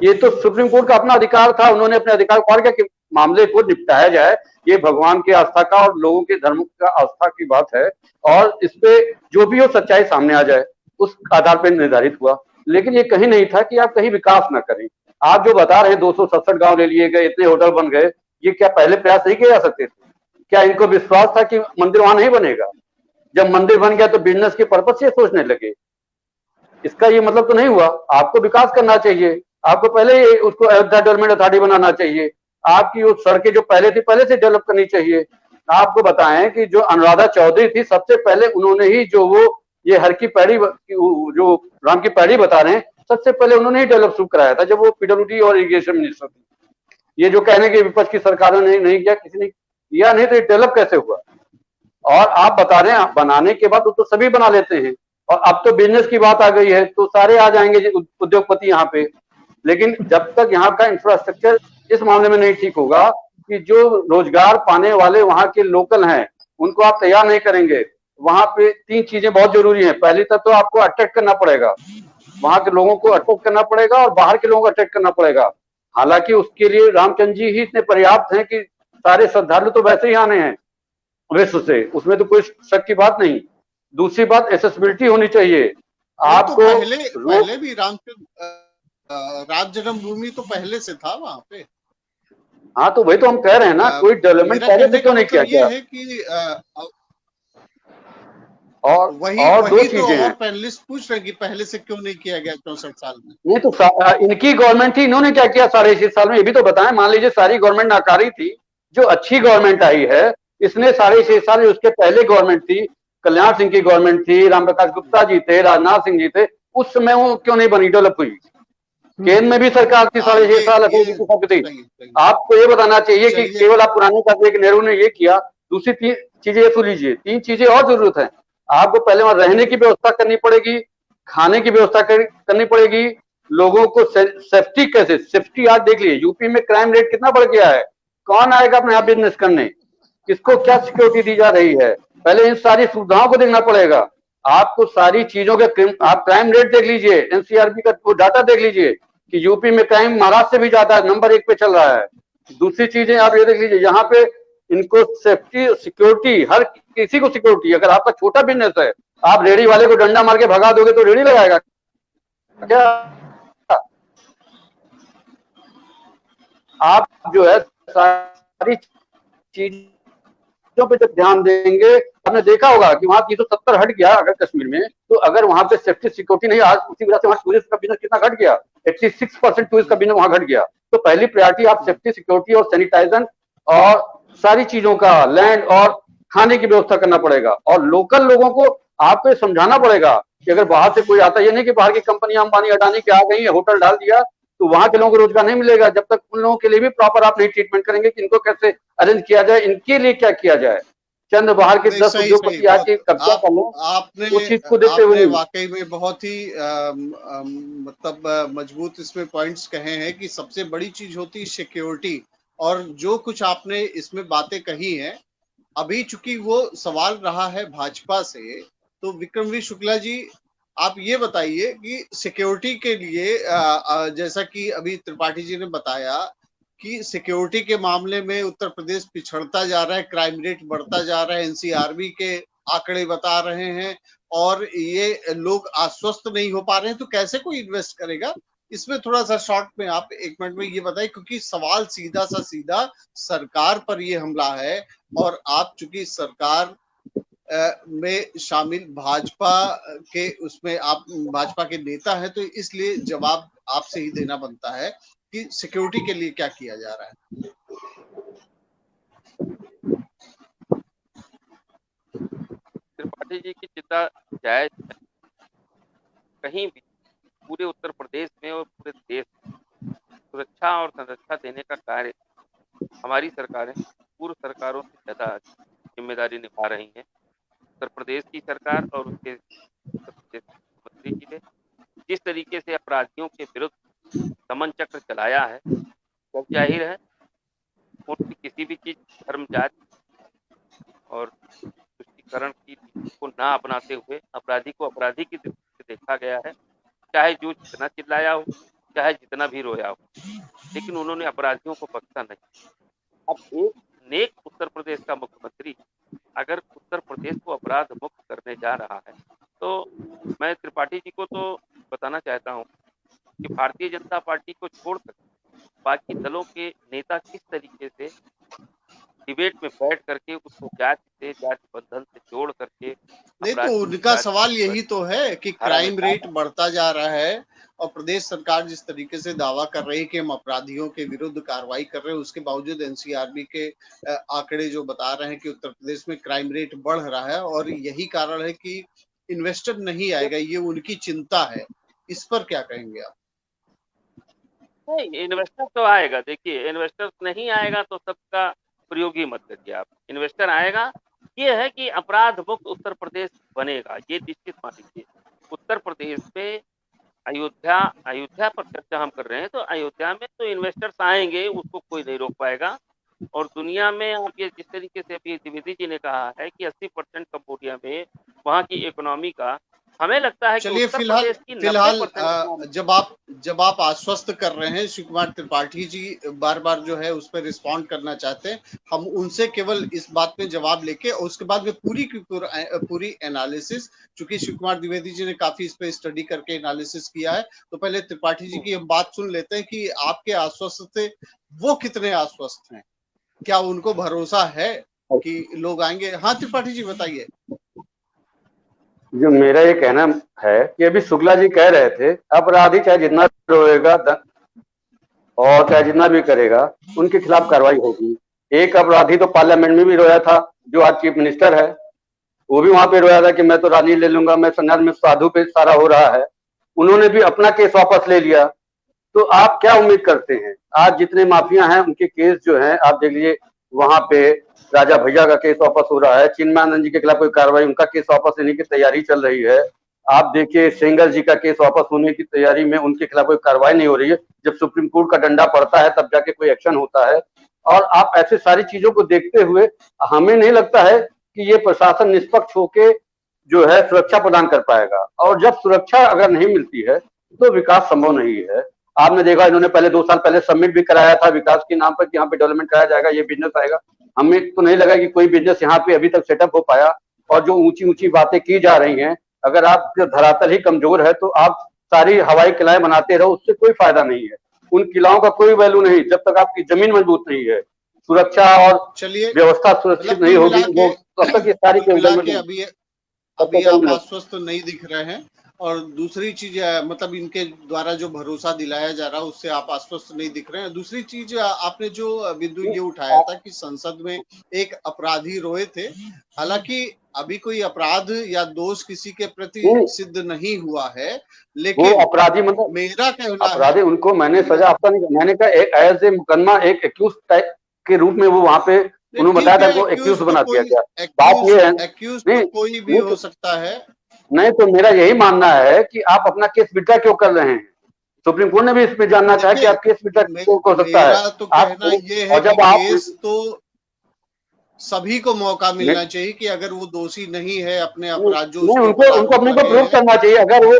ये तो सुप्रीम कोर्ट का अपना अधिकार था, उन्होंने अपने अधिकार को किया कि मामले को निपटाया जाए। ये भगवान की आस्था का और लोगों के धर्म का आस्था की बात है, और इस पे जो भी हो सच्चाई सामने आ जाए, उस आधार पर निर्धारित हुआ। लेकिन ये कहीं नहीं था कि आप कहीं विकास ना करें। आप जो बता रहे हैं 267 गांव ले लिए गए, इतने होटल बन गए, ये क्या पहले प्रयास नहीं किए जा सकते थे? क्या इनको विश्वास था कि मंदिर वहां नहीं बनेगा? जब मंदिर बन गया तो बिजनेस के पर्पज से सोचने लगे। इसका ये मतलब तो नहीं हुआ। आपको विकास करना चाहिए, आपको पहले उसको अयोध्या डेवलपमेंट अथॉरिटी बनाना चाहिए। आपकी वो सड़कें जो पहले थी पहले से डेवलप करनी चाहिए। आपको बताएं कि जो अनुराधा चौधरी थी, सबसे पहले उन्होंने ही जो वो ये हर की पैड़ी, जो राम की पैड़ी बता रहे हैं, सबसे पहले उन्होंने ही डेवलप शुरू कराया था जब वो पीडब्ल्यूडी और इरिगेशन मिनिस्टर थी। ये जो कहने की विपक्ष की सरकारों ने नहीं किया, किसी ने किया नहीं, तो ये डेवलप कैसे हुआ? और आप बता रहे हैं बनाने के बाद तो सभी बना लेते हैं, और अब तो बिजनेस की बात आ गई है तो सारे आ जाएंगे उद्योगपति यहाँ पे। लेकिन जब तक यहाँ का इंफ्रास्ट्रक्चर इस मामले में नहीं ठीक होगा कि जो रोजगार पाने वाले वहाँ के लोकल हैं उनको आप तैयार नहीं करेंगे, वहां पे 3 चीजें बहुत जरूरी हैं। पहली तक तो आपको अट्रैक्ट करना पड़ेगा, वहां के लोगों को अट्रैक्ट करना पड़ेगा और बाहर के लोगों को अट्रैक्ट करना पड़ेगा। हालांकि उसके लिए रामचंद्र जी ही इतने पर्याप्त हैं कि सारे श्रद्धालु तो वैसे ही आने हैं विश्व से, उसमें तो कोई शक की बात नहीं। दूसरी बात, एसेसिबिलिटी होनी चाहिए आपको। तो पहले भी राम जन्मभूमि तो पहले से था वहां पे। हाँ तो वही तो हम कह रहे हैं ना, कोई डेवलपमेंट पहले से क्यों नहीं किया गया? है कि और दो चीजें हैं, पैनलिस्ट पूछ रहे हैं कि पहले से क्यों नहीं किया गया 64 साल में। नहीं तो इनकी गवर्नमेंट थी, इन्होंने क्या किया 6.5 साल में, ये भी तो बताएं। मान लीजिए सारी गवर्नमेंट नाकारी थी, जो अच्छी गवर्नमेंट आई है इसने 6.5 साल, उसके पहले गवर्नमेंट थी, कल्याण सिंह की गवर्नमेंट थी, रामप्रकाश गुप्ता जी थे, राजनाथ सिंह जी थे, उस समय वो क्यों नहीं बनी, डेवलप हुई? केंद्र में भी सरकार थी 6.5 साल थी। आपको ये बताना चाहिए कि केवल आप पुराने का नेहरू ने ये किया। दूसरी चीजें ये सुन लीजिए, 3 चीजें और जरूरत है। आपको पहले वहां रहने की व्यवस्था करनी पड़ेगी, खाने की व्यवस्था करनी पड़ेगी, लोगों को सेफ्टी कैसे, सेफ्टी आज देख लीजिए यूपी में क्राइम रेट कितना बढ़ गया है। कौन आएगा अपने यहाँ बिजनेस करने, किसको क्या सिक्योरिटी दी जा रही है, पहले इन सारी सुविधाओं को देखना पड़ेगा। आपको सारी चीजों के आप क्राइम रेट देख लीजिए, एनसीआरबी का डाटा देख लीजिए कि यूपी में क्राइम महाराष्ट्र से भी ज्यादा है, नंबर 1 पे चल रहा है। दूसरी चीजें आप ये देख लीजिए, यहाँ पे इनको सेफ्टी सिक्योरिटी, हर किसी को सिक्योरिटी। अगर आपका छोटा बिजनेस है, आप रेडी वाले को डंडा मार के भगा दोगे तो रेडी लगाएगा क्या? आप जो है सारी चीजों पे जब ध्यान देंगे, आपने देखा होगा कि वहां 370 हट गया अगर कश्मीर में, तो अगर वहां पे सेफ्टी सिक्योरिटी नहीं, आज उसी वजह से वहां टूरिस्ट का बिजनेस कितना घट गया, 86% टूरिस्ट का बिजनेस वहां घट गया। तो पहली प्रायोरिटी आप सेफ्टी सिक्योरिटी और सैनिटाइजेशन और सारी चीजों का, लैंड और खाने की व्यवस्था करना पड़ेगा। और लोकल लोगों को आपको समझाना पड़ेगा कि अगर बाहर से कोई आता है, ये नहीं कि बाहर की कंपनियां अंबानी अडानी के आ गई है, होटल डाल दिया तो वहां के लोगों को रोजगार नहीं मिलेगा, जब तक उन लोगों के लिए भी प्रॉपर आप नहीं ट्रीटमेंट करेंगे कि इनको कैसे अरेंज किया जाए, इनके लिए क्या किया जाए। चंद बाहर के 10 उद्योगपति आके कब्जा कर लो, उस चीज को देखते हुए वाकई में बहुत ही मतलब मजबूत इसमें पॉइंट्स कहे हैं कि सबसे बड़ी चीज होती है सिक्योरिटी। और जो कुछ आपने इसमें बातें कही हैं, अभी चूंकि वो सवाल रहा है भाजपा से, तो विक्रमवीर शुक्ला जी आप ये बताइए कि सिक्योरिटी के लिए जैसा कि अभी त्रिपाठी जी ने बताया कि सिक्योरिटी के मामले में उत्तर प्रदेश पिछड़ता जा रहा है, क्राइम रेट बढ़ता जा रहा है, एनसीआरबी के आंकड़े बता रहे हैं और ये लोग आश्वस्त नहीं हो पा रहे हैं, तो कैसे कोई इन्वेस्ट करेगा? इसमें थोड़ा सा शॉर्ट में आप 1 मिनट में ये बताइए, क्योंकि सवाल सीधा सा सीधा सरकार पर ये हमला है और आप चूंकि सरकार में शामिल भाजपा के उसमें आप भाजपा के नेता हैं, तो इसलिए जवाब आपसे ही देना बनता है कि सिक्योरिटी के लिए क्या किया जा रहा है। त्रिपाठी जी की चिंता जायज है। कहीं भी पूरे उत्तर प्रदेश में और पूरे देश में सुरक्षा और संरक्षा देने का कार्य हमारी सरकारें पूर्व सरकारों से ज्यादा जिम्मेदारी निभा रही हैं। उत्तर प्रदेश की सरकार और उसके मुख्यमंत्री जी ने जिस तरीके से अपराधियों के विरुद्ध दमन चक्र चलाया है, तो जाहिर है उनकी किसी भी चीज, धर्म, जाति और तुष्टीकरण की को ना अपनाते हुए अपराधी को अपराधी की दृष्टि से देखा गया है, चाहे जो जितना चिल्लाया हो, चाहे जितना भी रोया हो, लेकिन उन्होंने अपराधियों को बख्शा नहीं। अब एक नेक उत्तर प्रदेश का मुख्यमंत्री अगर उत्तर प्रदेश को अपराध मुक्त करने जा रहा है, तो मैं त्रिपाठी जी को तो बताना चाहता हूँ कि भारतीय जनता पार्टी को छोड़कर बाकी दलों के नेता किस तरीके से डिबेट में बैठ करके उसको जाति बंधन से जोड़ करके, नहीं तो उनका सवाल यही तो है कि क्राइम रेट बढ़ता जा रहा है और प्रदेश सरकार जिस तरीके से दावा कर रही है कि हम अपराधियों के विरुद्ध कार्रवाई कर रहे हैं, उसके बावजूद एनसीआरबी के आंकड़े जो बता रहे हैं कि उत्तर प्रदेश में क्राइम रेट बढ़ रहा है और यही कारण है कि इन्वेस्टर नहीं आएगा, ये उनकी चिंता है। इस पर क्या कहेंगे आप? नहीं, इन्वेस्टर तो आएगा। देखिए, इन्वेस्टर नहीं आएगा तो सबका प्रयोग ही मत करिए आप। इन्वेस्टर आएगा, ये है कि अपराध मुक्त उत्तर प्रदेश बनेगा, ये निश्चित मान लीजिए। उत्तर प्रदेश में अयोध्या पर चर्चा हम कर रहे हैं, तो अयोध्या में तो इन्वेस्टर्स आएंगे, उसको कोई नहीं रोक पाएगा। और दुनिया में आप ये जिस तरीके से अभी द्विवेदी जी ने कहा है कि 80% कंबोडिया में वहाँ की इकोनॉमी का, हमें लगता है चलिए फिलहाल जब आप आश्वस्त कर रहे हैं, शिव कुमार त्रिपाठी जी बार बार जो है उस पर रिस्पॉन्ड करना चाहते हैं, हम उनसे केवल इस बात में जवाब लेके और उसके बाद में पूरी एनालिसिस, चूंकि शिव कुमार द्विवेदी जी ने काफी इस पे स्टडी करके एनालिसिस किया है, तो पहले त्रिपाठी जी की हम बात सुन लेते हैं कि आपके आश्वस्त से वो कितने आश्वस्त हैं, क्या उनको भरोसा है कि लोग आएंगे? हाँ त्रिपाठी जी बताइए। जो मेरा ये कहना है कि अभी शुक्ला जी कह रहे थे अपराधी चाहे जितना रोएगा और चाहे जितना भी करेगा उनके खिलाफ कार्रवाई होगी। एक अपराधी तो पार्लियामेंट में भी रोया था, जो आज चीफ मिनिस्टर है, वो भी वहां पे रोया था कि मैं तो राजनीति ले लूंगा, मैं संन्यास में साधु पे सारा हो रहा है। उन्होंने भी अपना केस वापस ले लिया। तो आप क्या उम्मीद करते हैं? आज जितने माफिया हैं उनके केस जो है आप देख लीजिए, वहां पे राजा भैया का केस वापस हो रहा है, चिन्मयानंद जी के खिलाफ कोई कार्रवाई, उनका केस वापस लेने की तैयारी चल रही है। आप देखिए सेंगर जी का केस वापस होने की तैयारी में उनके खिलाफ कोई कार्रवाई नहीं हो रही है। जब सुप्रीम कोर्ट का डंडा पड़ता है तब जाके कोई एक्शन होता है। और आप ऐसे सारी चीजों को देखते हुए हमें नहीं लगता है कि ये प्रशासन निष्पक्ष होके जो है सुरक्षा प्रदान कर पाएगा। और जब सुरक्षा अगर नहीं मिलती है तो विकास संभव नहीं है। आपने देखा इन्होंने पहले 2 साल पहले समिट भी कराया था विकास के नाम पर कि यहाँ पे डेवलपमेंट कराया जाएगा, ये बिजनेस आएगा। हमें तो नहीं लगा कि कोई बिजनेस यहाँ पे अभी तक सेटअप हो पाया। और जो ऊंची ऊंची बातें की जा रही हैं, अगर आप धरातल ही कमजोर है तो आप सारी हवाई किलाएं बनाते रहो, उससे कोई फायदा नहीं है। उन किलाओं का कोई वैल्यू नहीं जब तक आपकी जमीन मजबूत नहीं है, सुरक्षा और चलिए, व्यवस्था सुरक्षित नहीं होगी वो तब तक ये सारी अभी आप आश्वस्त नहीं दिख रहे हैं। और दूसरी चीज मतलब इनके द्वारा जो भरोसा दिलाया जा रहा है उससे आप आश्वस्त नहीं दिख रहे हैं। दूसरी चीज आपने जो बिंदु ये उठाया था कि संसद में एक अपराधी रोए थे, हालांकि अभी कोई अपराध या दोष किसी के प्रति सिद्ध नहीं हुआ है, लेकिन वो अपराधी मतलब मेरा कहना अपराधी उनको मैंने सजा आपका नहीं, मैंने कहा एक एज ए मुकदमा एक एक्यूज टाइप के रूप में वो वहां पे उन्होंने बताया था वो एक्यूज बना दिया गया। बात ये है एक्यूज तो कोई भी हो सकता है। नहीं तो मेरा यही मानना है कि आप अपना केस विड्रॉ क्यों कर रहे हैं। सुप्रीम कोर्ट ने भी इसमें जानना चाहा कि आप केस विड्रॉ क्यों कर सकता है। मेरा तो कहना ये है कि केस तो सभी को मौका मिलना चाहिए कि अगर वो दोषी नहीं है अपने अपराध जो उनको अपने को प्रूव करना चाहिए।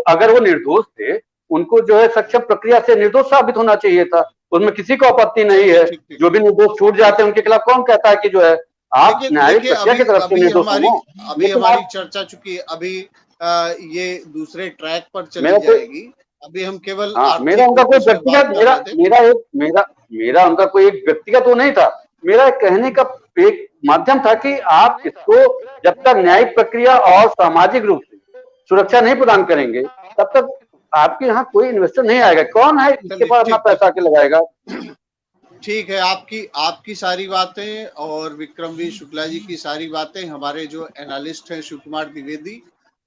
अगर वो निर्दोष थे उनको जो है सक्षम प्रक्रिया से निर्दोष साबित होना चाहिए था, उसमें किसी को आपत्ति नहीं है। जो भी निर्दोष छूट जाते हैं उनके खिलाफ कौन कहता है कि जो है आप न्यायिक प्रक्रिया की तरफ से निर्दोष हो। अभी हमारी चर्चा चूंकि अभी ये दूसरे ट्रैक पर चली जाएगी, अभी हम केवल मेरा उनका कोई व्यक्तिगत मेरा उनका कोई एक व्यक्तिगत वो नहीं था। मेरा कहने का एक माध्यम था कि आप इसको जब तक न्यायिक प्रक्रिया और सामाजिक रूप से सुरक्षा नहीं प्रदान करेंगे तब तक आपके यहाँ कोई इन्वेस्टर नहीं आएगा। कौन है इसके पास अपना पैसा के लगाएगा। ठीक है, आपकी सारी बातें और विक्रमवीर शुक्ला जी की सारी बातें, हमारे जो एनालिस्ट हैं शिव कुमार द्विवेदी,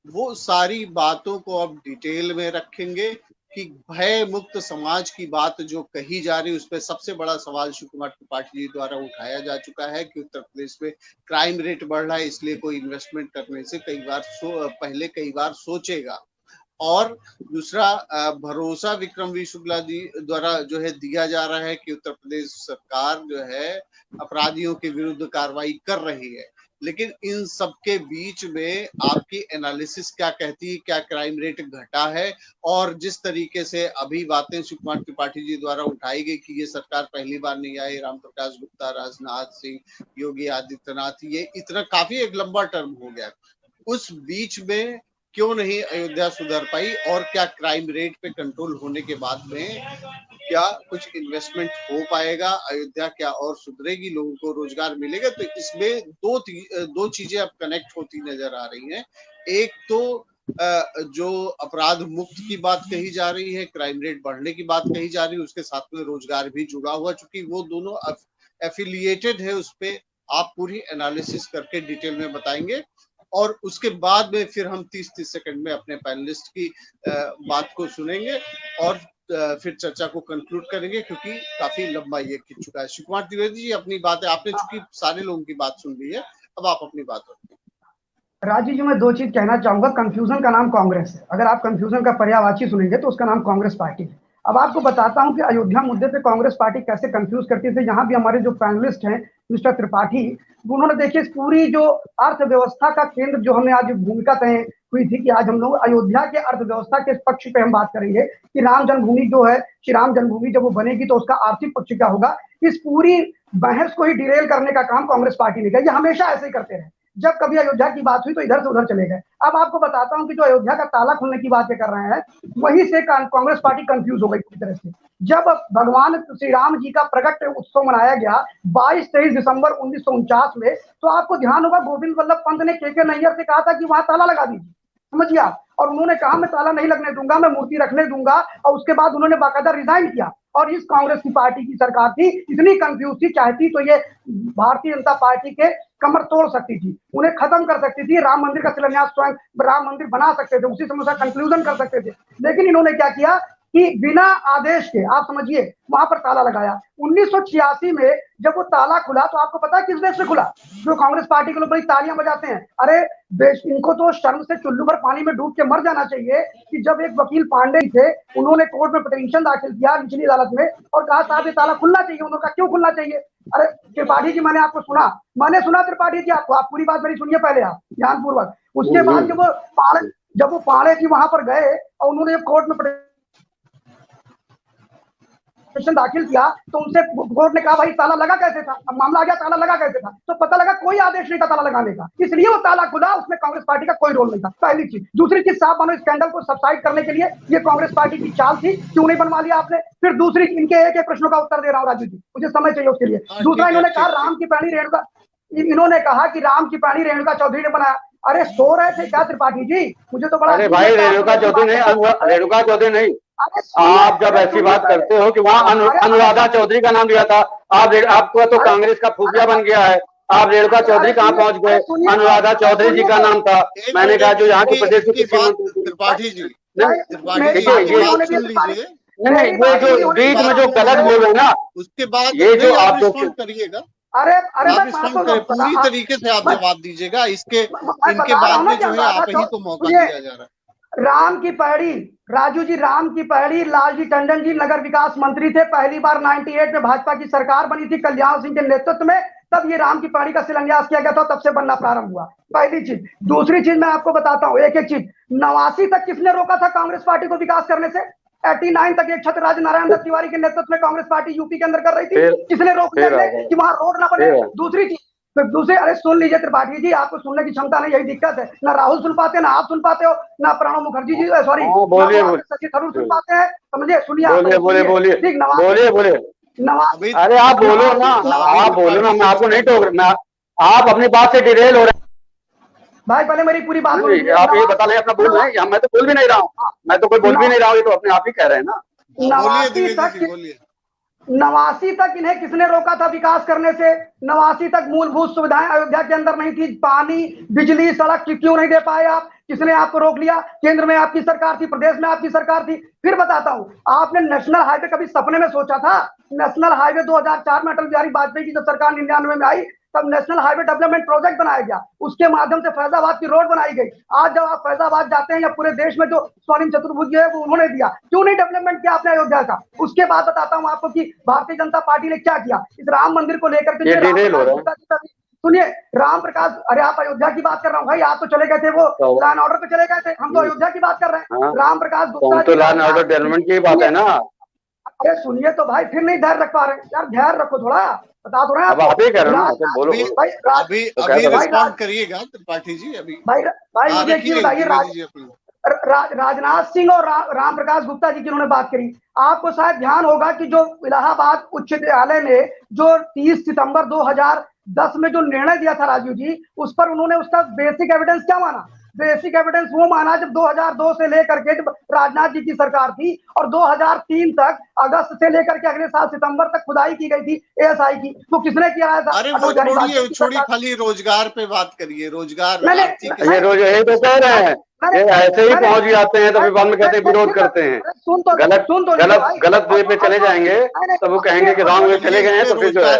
वो सारी बातों को अब डिटेल में रखेंगे कि भय मुक्त समाज की बात जो कही जा रही है उस पर सबसे बड़ा सवाल शिव कुमार त्रिपाठी जी द्वारा उठाया जा चुका है कि उत्तर प्रदेश में क्राइम रेट बढ़ रहा है, इसलिए कोई इन्वेस्टमेंट करने से पहले कई बार सोचेगा। और दूसरा भरोसा विक्रमवीर शुक्ला जी द्वारा जो है दिया जा रहा है कि उत्तर प्रदेश सरकार जो है अपराधियों के विरुद्ध कार्रवाई कर रही है, लेकिन इन सबके बीच में आपकी एनालिसिस क्या कहती है, क्या क्राइम रेट घटा है? और जिस तरीके से अभी बातें शिव कुमार त्रिपाठी जी द्वारा उठाई गई कि ये सरकार पहली बार नहीं आई, राम प्रकाश गुप्ता, राजनाथ सिंह, योगी आदित्यनाथ, ये इतना काफी एक लंबा टर्म हो गया, उस बीच में क्यों नहीं अयोध्या सुधर पाई? और क्या क्राइम रेट पे कंट्रोल होने के बाद में क्या कुछ इन्वेस्टमेंट हो पाएगा? अयोध्या क्या और सुधरेगी? लोगों को रोजगार मिलेगा? तो इसमें दो चीजें अब कनेक्ट होती नजर आ रही हैं। एक तो जो अपराध मुक्त की बात कही जा रही है, क्राइम रेट बढ़ने की बात कही जा रही है, उसके साथ में रोजगार भी जुड़ा हुआ, चूंकि वो दोनों एफिलिएटेड है। उस पर आप पूरी एनालिसिस करके डिटेल में बताएंगे और उसके बाद में फिर हम 30 सेकंड में अपने पैनलिस्ट की बात को सुनेंगे और फिर चर्चा को कंक्लूड करेंगे, क्योंकि काफी लंबा ये खिंच चुका है। शिव कुमार द्विवेदी जी, अपनी बात है, आपने चूंकि सारे लोगों की बात सुन ली है, अब आप अपनी बात रखें। राजीव जी, मैं दो चीज कहना चाहूंगा। कंफ्यूजन का नाम कांग्रेस है। अगर आप कंफ्यूजन का पर्यायवाची सुनेंगे तो उसका नाम कांग्रेस पार्टी है। अब आपको बताता हूं कि अयोध्या मुद्दे पे कांग्रेस पार्टी कैसे कंफ्यूज करती थी। यहाँ भी हमारे जो पैनलिस्ट हैं मिस्टर त्रिपाठी, उन्होंने देखिए पूरी जो अर्थव्यवस्था का केंद्र जो हमें आज भूमिका तय हुई थी कि आज हम लोग अयोध्या के अर्थव्यवस्था के पक्ष पे हम बात करेंगे कि राम जन्मभूमि जो है, श्री राम जन्मभूमि जब वो बनेगी तो उसका आर्थिक पक्ष क्या होगा। इस पूरी बहस को ही डिरेल करने का काम कांग्रेस पार्टी ने किया। ये हमेशा ऐसे ही करते रहे, जब कभी अयोध्या की बात हुई तो इधर से उधर चले गए। अब आपको बताता हूं कि जो अयोध्या का ताला खुलने की बात कर रहे हैं, वहीं से कांग्रेस पार्टी कंफ्यूज हो गई पूरी तरह से। जब भगवान श्री राम जी का प्रकट उत्सव मनाया गया 22-23 दिसंबर 1949 में, तो आपको ध्यान होगा गोविंद वल्लभ पंत ने के नैयर से कहा था कि वहां ताला लगा दीजिए, समझिए आप। और उन्होंने कहा मैं ताला नहीं लगने दूंगा, मैं मूर्ति रखने दूंगा। और उसके बाद उन्होंने बाकायदा रिजाइन किया। और इस कांग्रेस की पार्टी की सरकार थी, इतनी कंफ्यूज थी, चाहती तो ये भारतीय जनता पार्टी के कमर तोड़ सकती थी, उन्हें खत्म कर सकती थी। राम मंदिर का शिलान्यास स्वयं राम मंदिर बना सकते थे, उसी समय उसका कंक्लूजन कर सकते थे। लेकिन इन्होंने क्या किया, कि बिना आदेश के, आप समझिए, वहां पर ताला लगाया। 1986 में जब वो ताला खुला तो आपको पता है किस बेस पे खुला? जो कांग्रेस पार्टी के लोग बड़ी तालियां बजाते हैं, अरे इनको तो शर्म से चुल्लू भर पानी में डूब के मर जाना चाहिए कि जब एक वकील पांडे थे, उन्होंने कोर्ट में पिटीशन दाखिल किया निचली अदालत में और कहा साहब ये ताला खुलना चाहिए। उन्होंने कहा क्यों खुलना चाहिए? अरे त्रिपाठी जी, मैंने सुना त्रिपाठी जी, आप पूरी बात मेरी सुनिए पहले, आप ध्यानपूर्वक। उसके बाद जब वो पाड़े जी वहां पर गए और उन्होंने कोर्ट में पिटीशन दाखिल किया तो उनसे कोर्ट ने कहा भाई ताला लगा कैसे था? अब मामला आ गया ताला लगा कैसे था, तो पता लगा कोई आदेश नहीं था ताला लगाने का, इसलिए वो ताला खुला, उसमें कांग्रेस पार्टी का कोई रोल नहीं था। पहली चीज। दूसरी चीज, साफ मानो स्कैंडल को सबसाइड करने के लिए ये कांग्रेस पार्टी की चाल थी, क्यों नहीं बनवा लिया आपने? फिर दूसरी, इनके एक एक प्रश्नों का उत्तर दे रहा हूँ राजू जी, मुझे समय चाहिए उसके लिए। दूसरा, इन्होंने कहा राम की प्राणी रेणुका, इन्होंने कहा कि राम की प्राणी रेणुका चौधरी ने बनाया। अरे सो रहे थे क्या त्रिपाठी जी? मुझे तो बड़ा, अरे भाई रेणुका चौधरी नहीं, आप जब ऐसी बात करते हो कि वहाँ अनुराधा चौधरी का नाम लिया था, आपको तो कांग्रेस का खुफिया बन गया है। आप रेणुका चौधरी कहाँ पहुंच गए? अनुराधा चौधरी जी का नाम था। मैंने कहा जो यहाँ के प्रदेश की त्रिपाठी जी, नहीं, ये जो बीच में जो गलत बोले ना, उसके बाद ये जो आप करिएगा, अरे पूरी तरीके से आप जवाब दीजिएगा। इनके बाद में जो है आप ही को मौका दिया जा रहा है। राम की पैड़ी, राजू जी, राम की पैड़ी लालजी टंडन जी नगर विकास मंत्री थे, पहली बार 98 में भाजपा की सरकार बनी थी कल्याण सिंह के नेतृत्व में, तब ये राम की पैड़ी का शिलान्यास किया गया था, तब से बनना प्रारंभ हुआ। पहली चीज। दूसरी चीज मैं आपको बताता हूँ एक एक चीज। 89 तक किसने रोका था कांग्रेस पार्टी को विकास करने से? 89 तक एक छत्रराज नारायण दत्त तिवारी के नेतृत्व में कांग्रेस पार्टी यूपी के अंदर कर रही थी, किसने रोक दिया कि वहां रोड ना बने? दूसरी चीज, तो दूसरे, अरे सुन लीजिए त्रिपाठी जी, आपको सुनने की क्षमता नहीं, यही दिक्कत है। ना राहुल सुन पाते, ना आप सुन पाते हो, ना प्रणब मुखर्जी जी, सॉरी, शशि थरूर सुन पाते हैं। समझे? सुनिए, बोलिए। अरे आप बोलो ना, मैं आपको नहीं टोक रहा, आप अपनी बात से डिरेल हो रहे हैं भाई। पहले मेरी पूरी बात आप ये बता लें अपना बोल रहे हैं, मैं तो बोल भी नहीं रहा हूँ, मैं तो कोई बोल भी नहीं रहा हूँ, ये तो अपने आप ही कह रहे हैं ना। 89 तक इन्हें किसने रोका था विकास करने से? 89 तक मूलभूत सुविधाएं अयोध्या के अंदर नहीं थी, पानी, बिजली, सड़क क्यों नहीं दे पाए आप? किसने आपको रोक लिया? केंद्र में आपकी सरकार थी, प्रदेश में आपकी सरकार थी। फिर बताता हूं, आपने नेशनल हाईवे कभी सपने में सोचा था? नेशनल हाईवे 2004 में अटल बिहारी वाजपेयी की जब सरकार 99 में आई, तब नेशनल हाईवे डेवलपमेंट प्रोजेक्ट बनाया गया, उसके माध्यम से फैजाबाद की रोड बनाई गई। आज जब आप फैजाबाद जाते हैं या पूरे देश में जो स्वर्णिम चतुर्भुज है वो उन्होंने दिया, क्यों नहीं डेवलपमेंट किया आपने अयोध्या का? उसके बाद बताता हूं आपको कि भारतीय जनता पार्टी ने क्या किया इस राम मंदिर को लेकर के। सुनिए, राम प्रकाश, अरे आप अयोध्या की बात कर रहा हूँ भाई, आप तो चले गए थे वो लॉ एंड ऑर्डर पे चले गए थे, हम तो अयोध्या की बात कर रहे हैं। राम प्रकाश गुप्ता तो लॉ एंड ऑर्डर डेवलपमेंट की बात है ना। अरे सुनिए तो भाई, फिर नहीं धैर्य रख पा रहे यार, धैर्य रखो थोड़ा, बता दो रहे अभी रिस्पॉन्ड करिएगा त्रिपाठी जी। अभी भाई मुझे एक चीज बताइए, राजनाथ सिंह और राम प्रकाश गुप्ता जी की उन्होंने बात करी, आपको शायद ध्यान होगा कि जो इलाहाबाद उच्च न्यायालय ने जो 30 सितंबर 2010 में जो निर्णय दिया था राजू जी, उस पर उन्होंने उसका बेसिक एविडेंस क्या माना? बेसिक एविडेंस वो माना जब 2002 से लेकर के जब राजनाथ जी की सरकार थी और 2003 तक अगस्त से लेकर के अगले साल सितंबर तक खुदाई की गई थी एएसआई की, तो किसने किया था? अरे वो छोड़िए, खाली रोजगार पे बात करिए। रोजगार ये रोज तो कह रहे हैं, ये ऐसे ही पहुंच जाते हैं तो फिर बाद में कहते हैं विरोध करते हैं, गलत वे पे चले जाएंगे तो वो कहेंगे कि रॉन्ग वे चले गए हैं, तो फिर जो है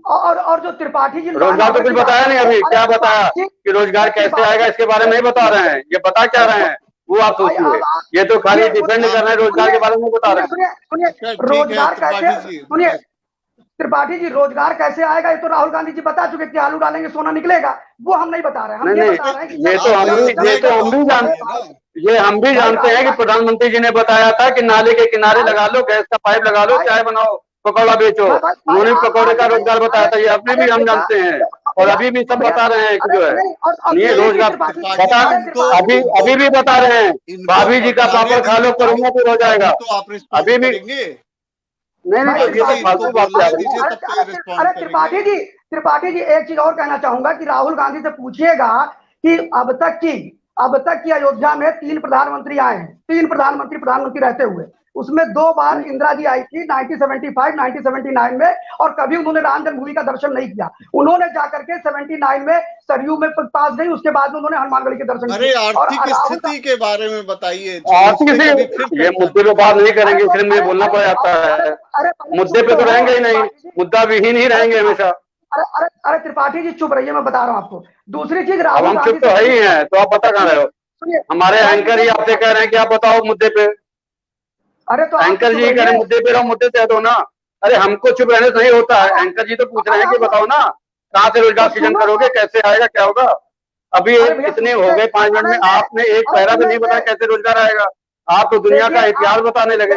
और जो त्रिपाठी जी रोजगार तो कुछ बताया नहीं अभी, क्या बताया कि रोजगार कैसे आएगा इसके बारे में नहीं बता रहे हैं, ये बता क्या रहे हैं वो आप सोचिए, ये तो खाली डिपेंड कर रहे हैं, रोजगार के बारे में बता रहे हैं। सुनिए रोजगार कैसे, सुनिए त्रिपाठी जी, रोजगार कैसे आएगा ये तो राहुल गांधी जी बता चुके कि आलू डालेंगे सोना निकलेगा, वो हम नहीं बता रहे हैं। हम ये बता रहे हैं कि ये हम भी जानते हैं कि प्रधानमंत्री जी ने बताया था कि नाले के किनारे लगा लो, गैस का पाइप लगा लो, चाय बनाओ, पकौड़ा बेचो, उन्होंने पकौड़े का रोजगार बताया था, ये अपने भी हम जानते हैं और अभी भी सब बता रहे हैं कि जो है ये रोजगार बता, अभी भी बता रहे हैं, भाभी जी का पापड़ खा लो करूंगा फिर हो जाएगा, अभी भी नहीं त्रिपाठी जी एक चीज और कहना चाहूंगा कि राहुल गांधी से पूछिएगा कि अब तक की अयोध्या में 3 प्रधानमंत्री आए हैं, 3 प्रधानमंत्री रहते हुए, उसमें 2 बार इंदिरा जी आई थी 1975, 1979 में, और कभी उन्होंने राम जन्मभूमि का दर्शन नहीं किया। उन्होंने जाकर के 79 में सरयू में पास गई, उसके बाद में उन्होंने हनुमानगढ़ी के दर्शन अरे किए। और आर्थिक राहुल स्थिति के बारे में बताइए, आर्थिक इस पे कभी फिर ये चर्चा मुद्दे पे बात नहीं करेंगे, अरे इसलिए मुझे बोलना पड़ जाता है। अरे मुद्दे पे तो रहेंगे ही नहीं, मुद्दा विहीन ही रहेंगे हमेशा। अरे अरे अरे त्रिपाठी जी चुप रहिए, मैं बता रहा हूँ आपको। दूसरी चीज, अब राहुल हम गांधी चुप तो है ही हैं, तो आप बता कहाँ रहे हो? सुनिए, हमारे एंकर ही आपसे कह रहे हैं कि आप बताओ मुद्दे पे। अरे तो आप एंकर चुप जी कह रहे हैं रहिए। मुद्दे पे रहो, मुद्दे पे दो ना। अरे हमको चुप रहने से नहीं होता है, एंकर जी तो पूछ रहे हैं कि बताओ ना कहाँ से रोजगार सृजन करोगे, कैसे आएगा, क्या होगा। अभी अरे भैया इतने हो गए 5 मिनट में, आपने एक पैरा भी नहीं बताया कैसे रोजगार आएगा। आप तो दुनिया का इतिहास बताने लगे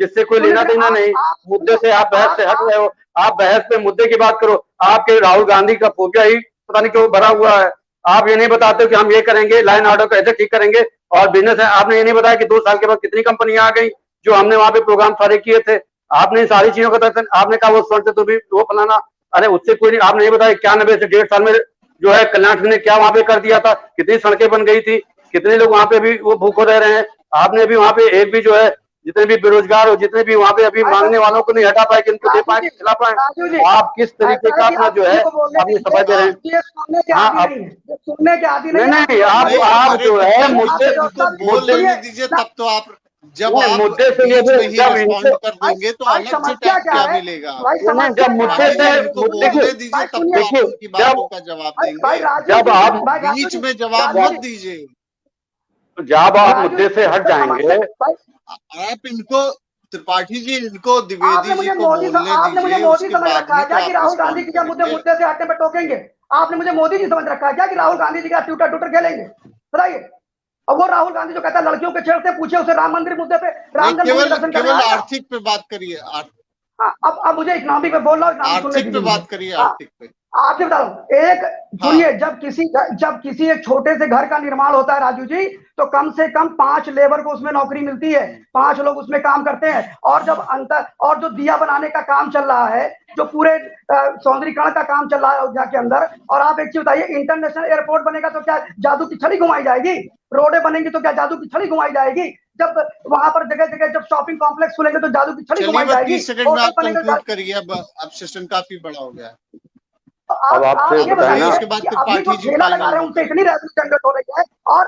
जिससे कोई लेना देना नहीं। मुद्दे से आप बहस से हट रहे हो। आप बहस पे मुद्दे की बात करो। आपके राहुल गांधी का फोबिया ही पता नहीं क्यों भरा हुआ है। आप ये नहीं बताते कि हम ये करेंगे, लाइन ऑर्डर को ऐसे ठीक करेंगे और बिजनेस है। आपने ये नहीं बताया कि 2 साल के बाद कितनी कंपनियां आ गई जो हमने वहां पे प्रोग्राम सारे किए थे। आपने सारी चीजों का दर्शन, आपने कहा वो स्वर्ण तो भी वो फलाना, अरे उससे कोई नहीं। आपने नहीं बताया 91 से 1.5 साल में जो है कल्याण सिंह ने क्या वहां पे कर दिया था, कितनी सड़कें बन गई थी, कितने लोग वहां पे भी वो भूखे रह रहे हैं। आपने भी वहां पे एक भी जो है जितने भी बेरोजगार हो, जितने भी वहां पे अभी मांगने वालों को नहीं हटा पाए कि उनको दे पाए, खिला पाए। आप किस तरीके का अपना जो है अपनी सफाई दे रहे हैं। हाँ अब सुनने के आदि नहीं नहीं, आप अरे जो है मुद्दे इनको बोलने दीजिए, तब तो आप जब आप मुद्दे से ये बीच में ही जब रिस्पॉन्ड कर देंगे तो अलग से समस्या टाइम क्या क्या है मिलेगा भाई? नहीं, जब मुद्दे भाई से इनको बोलने दीजिए, तब तो आप उनकी बातों का जवाब देंगे। जब आप बीच में जवाब मत दीजिए। जब आप मुद्दे से हट जाएंगे। आप इनको त्रिपाठी जी, इनको द्विवेदी जी को बोलने आपने मुझे दीजिए, मोदी उसके समझ बाद रखा ही है तो क्या कि आप राहुल गांधी रिस्पॉन्ड की क्या मुद्दे करेंगे। मुद्दे से हटने पर टोकेंगे? आपने मुझे मोदी जी समझ रखा है क्या कि राहुल गांधी जी का ट्विटर ट्विटर खेलेंगे? बताइए। अब वो राहुल गांधी जो कहता है लड़कियों के छेड़ते, पूछे उसे राम मंदिर मुद्दे पे, नहीं, राम जन्मभूमि केवल दर्शन करने केवल आएगा। आर्थिक पे बात करिए। हाँ, अब मुझे इकोनॉमिक पे बोल रहा हूँ, सुनने आर्थिक पे दीजिए बात मुझे। करिए, हाँ, आर्थिक पे। आपसे बता रहा एक सुनिए, जब किसी एक छोटे से घर का निर्माण होता है राजू जी, तो कम से कम 5 लेबर को उसमें नौकरी मिलती है, 5 लोग उसमें काम करते हैं। और जो दिया बनाने का काम चल रहा है, जो पूरे सौंदर्यीकरण का काम चल रहा है अयोध्या के अंदर, और आप एक चीज बताइए, इंटरनेशनल एयरपोर्ट बनेगा तो क्या जादू की छड़ी घुमाई जाएगी? रोडें बनेंगी तो क्या जादू की छड़ी घुमाई जाएगी? जब वहां पर जगह जगह जब शॉपिंग कॉम्प्लेक्स खुलेंगे तो जादू की छड़ी घुमाई जाएगी? 30 सेकंड में आप कंक्लूड करिए, अब सेशन काफी बड़ा हो गया है। अब आपसे बताइए ना, उसके बाद त्रिपाठी जी ठेला लगा रहे हैं उनसे इतनी रेवेन्यू जनरेट हो रही है। और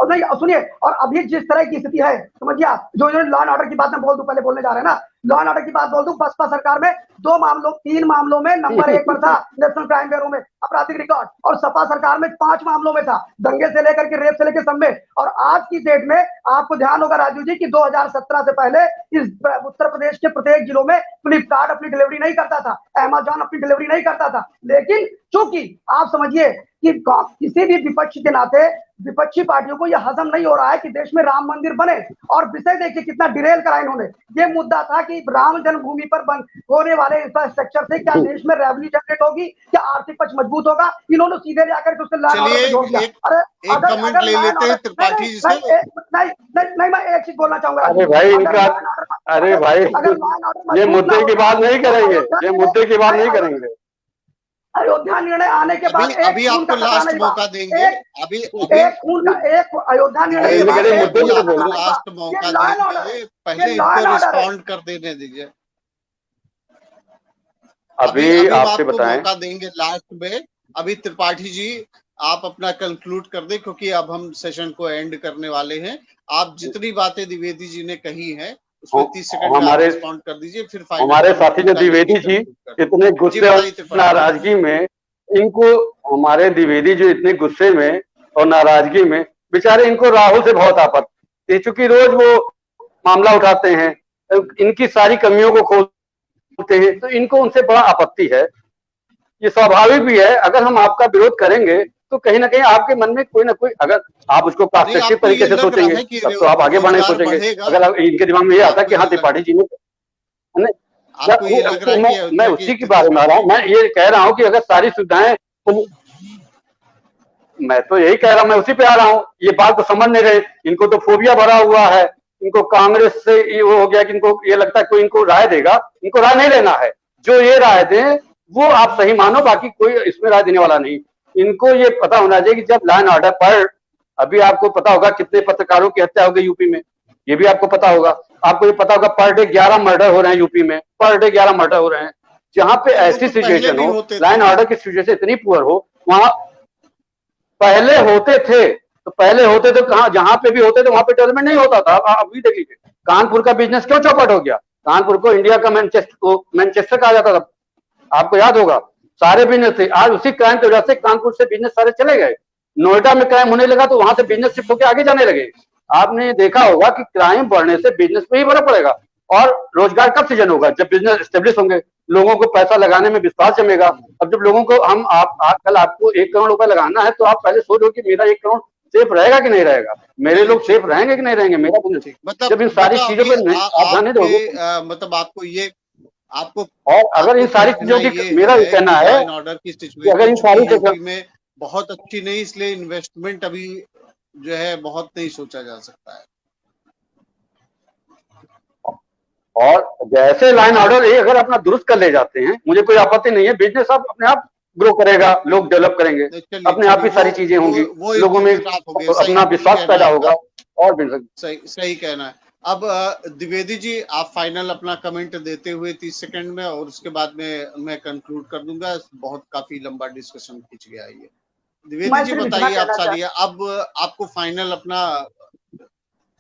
नहीं सुनिए, और अभी जिस तरह की स्थिति है, समझिए आप, जो लॉ एंड ऑर्डर की बात मैं बोल दूं, पहले बोलने जा रहे हैं ना, लॉ एंड ऑर्डर की बात बोल दूं, बसपा सरकार में 3 मामलों में नंबर 1 पर था नेशनल क्राइम ब्यूरो में आपराधिक रिकॉर्ड, और सपा सरकार में 5 मामलों में था, दंगे से लेकर के रेप से लेकर सब में। और आज की डेट में आपको ध्यान होगा राजू जी कि 2017 से पहले इस उत्तर प्रदेश के प्रत्येक जिलों में फ्लिपकार्ट अपनी डिलीवरी नहीं करता था, अमेजॉन अपनी डिलीवरी नहीं करता था। लेकिन चूंकि आप समझिए कि किसी भी विपक्ष के नाते विपक्षी पार्टियों को यह हजम नहीं हो रहा है कि देश में राम मंदिर बने, और विषय देखिए कितना डिरेल करा इन्होंने। ये मुद्दा था कि राम जन्मभूमि पर होने वाले इंफ्रास्ट्रक्चर से क्या देश में रेवेन्यू जनरेट होगी, क्या आर्थिक पक्ष मजबूत होगा? इन्होंने सीधे जाकर के उसके लॉ एंड ऑर्डर पे जोड़ दिया। एक कमेंट ले लेते हैं त्रिपाठी जी से। नहीं, मैं एक चीज बोलना चाहूंगा। अरे भाई इनका, अरे भाई ये मुद्दे की बात नहीं करेंगे, ये मुद्दे की बात नहीं करेंगे। अयोध्या निर्णय आने के बाद अभी आपको लास्ट मौका देंगे। अभी एक अयोध्या निर्णय लास्ट मौका देंगे, पहले इनको रिस्पॉन्ड कर देने दीजिए। अभी आपसे बताएं, मौका देंगे लास्ट में। अभी त्रिपाठी जी आप अपना कंक्लूड कर दें, क्योंकि अब हम सेशन को एंड करने वाले हैं। आप जितनी बातें द्विवेदी जी ने कही है उसमें 30 सेकंड में रिस्पॉन्ड कर दीजिए, फिर हमारे साथी ने द्विवेदी जी इतने गुस्से और नाराजगी में, इनको हमारे द्विवेदी जी इतने गुस्से में और नाराजगी में, बेचारे इनको राहुल से बहुत आपत्ति, चूंकि रोज वो मामला उठाते हैं, इनकी सारी कमियों को खोलते हैं, तो इनको उनसे बड़ा आपत्ति है। ये स्वाभाविक भी है। अगर हम आपका विरोध करेंगे तो कहीं ना कहीं आपके मन में कोई ना कोई, अगर आप उसको कंस्ट्रक्टिव तरीके से सोचेंगे तब तो आप आगे बढ़ने सोचेंगे। अगर इनके दिमाग में ये आता कि हाँ त्रिपाठी जी ने, मैं उसी के बारे में आ रहा हूँ। मैं ये कह रहा हूँ कि अगर सारी सुविधाएं, मैं तो यही कह रहा हूँ, मैं उसी पे आ रहा हूँ। ये बात तो समझ नहीं रहे, इनको तो फोबिया भरा हुआ है। इनको कांग्रेस से ये वो हो गया कि इनको ये लगता है कोई इनको राय देगा, इनको राय नहीं लेना है। जो ये राय दें वो आप सही मानो, बाकी कोई इसमें राय देने वाला नहीं। इनको ये पता होना चाहिए कि जब लॉ एंड ऑर्डर पर, अभी आपको पता होगा कितने पत्रकारों की हत्या हो गई यूपी में, ये भी आपको पता होगा। आपको ये पता होगा पर डे 11 मर्डर हो रहे हैं यूपी में, पर डे 11 मर्डर हो रहे हैं। जहां पे ऐसी सिचुएशन हो, लाइन ऑर्डर की सिचुएशन इतनी पुअर हो, वहां पहले होते थे तो कहाँ, जहां पे भी होते थे वहां पे डेवलपमेंट नहीं होता था। अभी देख लीजिए कानपुर का बिजनेस क्यों चौपट हो गया, कानपुर को इंडिया का मैनचेस्टर कहा जाता था, आपको याद होगा, सारे बिजनेस थे। आज उसी क्राइम की वजह से कानपुर से बिजनेस सारे चले गए, नोएडा में क्राइम होने लगा तो वहां से बिजनेस शिफ्ट होकर आगे जाने लगे। आपने देखा होगा कि क्राइम बढ़ने से बिजनेस पे ही फर्क पड़ेगा, और रोजगार कब सृजन होगा, जब बिजनेस स्टेब्लिश होंगे, लोगों को पैसा लगाने में विश्वास जमेगा। अब जब लोगों को कल आपको 1 करोड़ रुपए लगाना है तो आप पहले सोचो कि मेरा 1 करोड़ सेफ रहेगा कि नहीं रहेगा, मेरे लोग सेफ रहेंगे कि नहीं रहेंगे, मेरा बिजनेस। मतलब जब इन सारी चीजों पर आप ध्यान नहीं दोगे, मतलब आपको और अगर इन सारी चीजों की, मेरा कहना है ऑर्डर की कि अगर इन सारी यूपी में बहुत अच्छी नहीं, इसलिए इन्वेस्टमेंट अभी जो है बहुत नहीं सोचा जा सकता है। और जैसे लाइन ऑर्डर ये अगर अपना दुरुस्त कर ले जाते हैं, मुझे कोई आपत्ति नहीं है, बिजनेस आप अपने आप ग्रो करेगा, लोग डेवलप करेंगे, अपने आप ही सारी चीजें होंगी, लोगों में अपना विश्वास पैदा होगा, और सही कहना है। अब द्विवेदी जी आप फाइनल अपना कमेंट देते हुए 30 सेकंड में, और उसके बाद में मैं कंक्लूड कर दूंगा, बहुत काफी लंबा डिस्कशन खींच गया ये। द्विवेदी जी बताइए आप सारी, अब आपको फाइनल अपना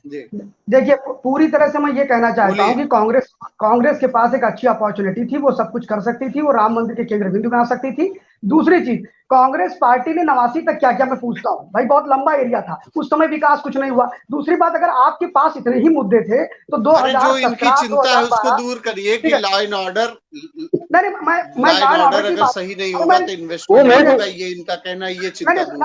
देखिए, पूरी तरह से मैं ये कहना चाहता हूँ कि कांग्रेस के पास एक अच्छी अपॉर्चुनिटी थी, वो सब कुछ कर सकती थी, वो राम मंदिर के केंद्र बिंदु बना सकती थी। दूसरी चीज, कांग्रेस पार्टी ने 89 तक क्या क्या मैं पूछता हूँ भाई, बहुत लंबा एरिया था, उस समय विकास कुछ नहीं हुआ। दूसरी बात, अगर आपके पास इतने ही मुद्दे थे तो 2017 जो इनकी चिंता है उसको दूर करिए कि लॉ एंड ऑर्डर, नहीं मैं लॉ एंड ऑर्डर अगर सही नहीं होगा तो इन्वेस्टमेंट होगा, ये इनका कहना है, ये चिंता दूर।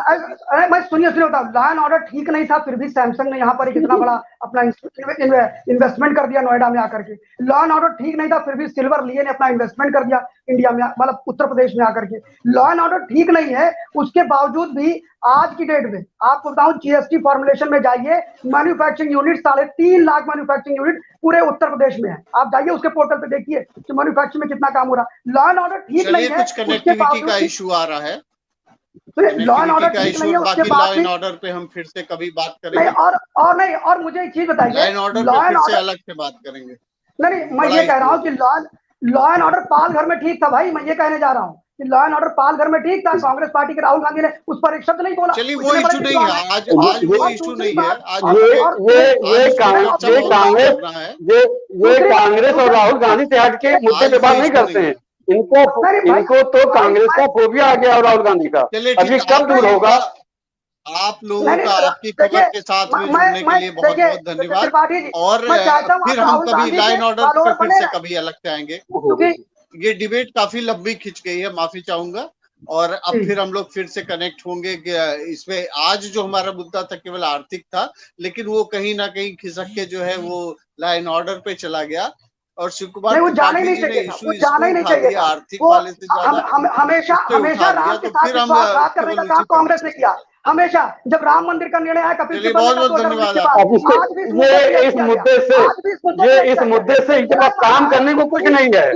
मैं सुनिए लॉ एंड ऑर्डर ठीक नहीं था, फिर भी सैमसंग ने यहाँ पर एक इतना बड़ा अपना इन्वेस्टमेंट कर दिया नोएडा में आकर के। लॉ एंड ऑर्डर ठीक नहीं था, फिर भी सिल्वर लिए ने अपना इन्वेस्टमेंट कर दिया इंडिया में, मतलब उत्तर प्रदेश में आकर के। लॉ एंड ऑर्डर ठीक नहीं है, उसके बावजूद भी आज की डेट में आपको बताऊं, जीएसटी फॉर्मुलेशन में जाइए, manufacturing unit 3.5 lakh manufacturing unit पूरे उत्तर प्रदेश में है। आप जाइए उसके पोर्टल पे देखिए कि मैन्युफैक्चरिंग में कितना काम हो रहा है। लॉ एंड ऑर्डर ठीक नहीं है, कुछ कनेक्टिविटी का इशू आ रहा है, लॉ एंड ऑर्डर ठीक नहीं है, उसके लॉ एंड ऑर्डर पे हम फिर से कभी बात करेंगे। और मुझे एक चीज बताइए, लॉ एंड ऑर्डर पे फिर से अलग से बात करेंगे। नहीं, मैं ये कह रहा हूँ कि लॉ एंड ऑर्डर पालघर में ठीक था भाई, मैं ये कहने जा रहा हूँ कि लॉ एंड ऑर्डर पालघर में ठीक था। कांग्रेस पार्टी के राहुल गांधी ने उस पर एक शब्द नहीं बोला। चलिए वो इशू नहीं है आज वो इशू नहीं है आज। ये कांग्रेस और राहुल गांधी से हट के मुद्दे पे बात नहीं करते हैं। इनको तो कांग्रेस का फोबिया आ गया और राहुल गांधी का, अभी कब दूर होगा। आप लोगों का आपकी खबर के साथ में जुड़ने के लिए बहुत बहुत धन्यवाद, और फिर हम कभी लॉ एंड ऑर्डर पे फिर से कभी अलग से आएंगे। ये डिबेट काफी लंबी खिंच गई है, माफी चाहूंगा, और अब फिर हम लोग फिर से कनेक्ट होंगे। इसमें आज जो हमारा मुद्दा था केवल आर्थिक था, लेकिन वो कहीं ना कहीं खिसक के जो है वो लॉ एंड ऑर्डर पे चला गया, और शिव कुमार वो जाना ही नहीं चाहिए, आर्थिक वाले से ज्यादा हमेशा राम के साथ बात करने का काम कांग्रेस ने किया। हमेशा जब राम मंदिर का निर्णय आया, कपिल बहुत बहुत धन्यवाद। ये इस मुद्दे से इनके पास काम करने को कुछ नहीं है।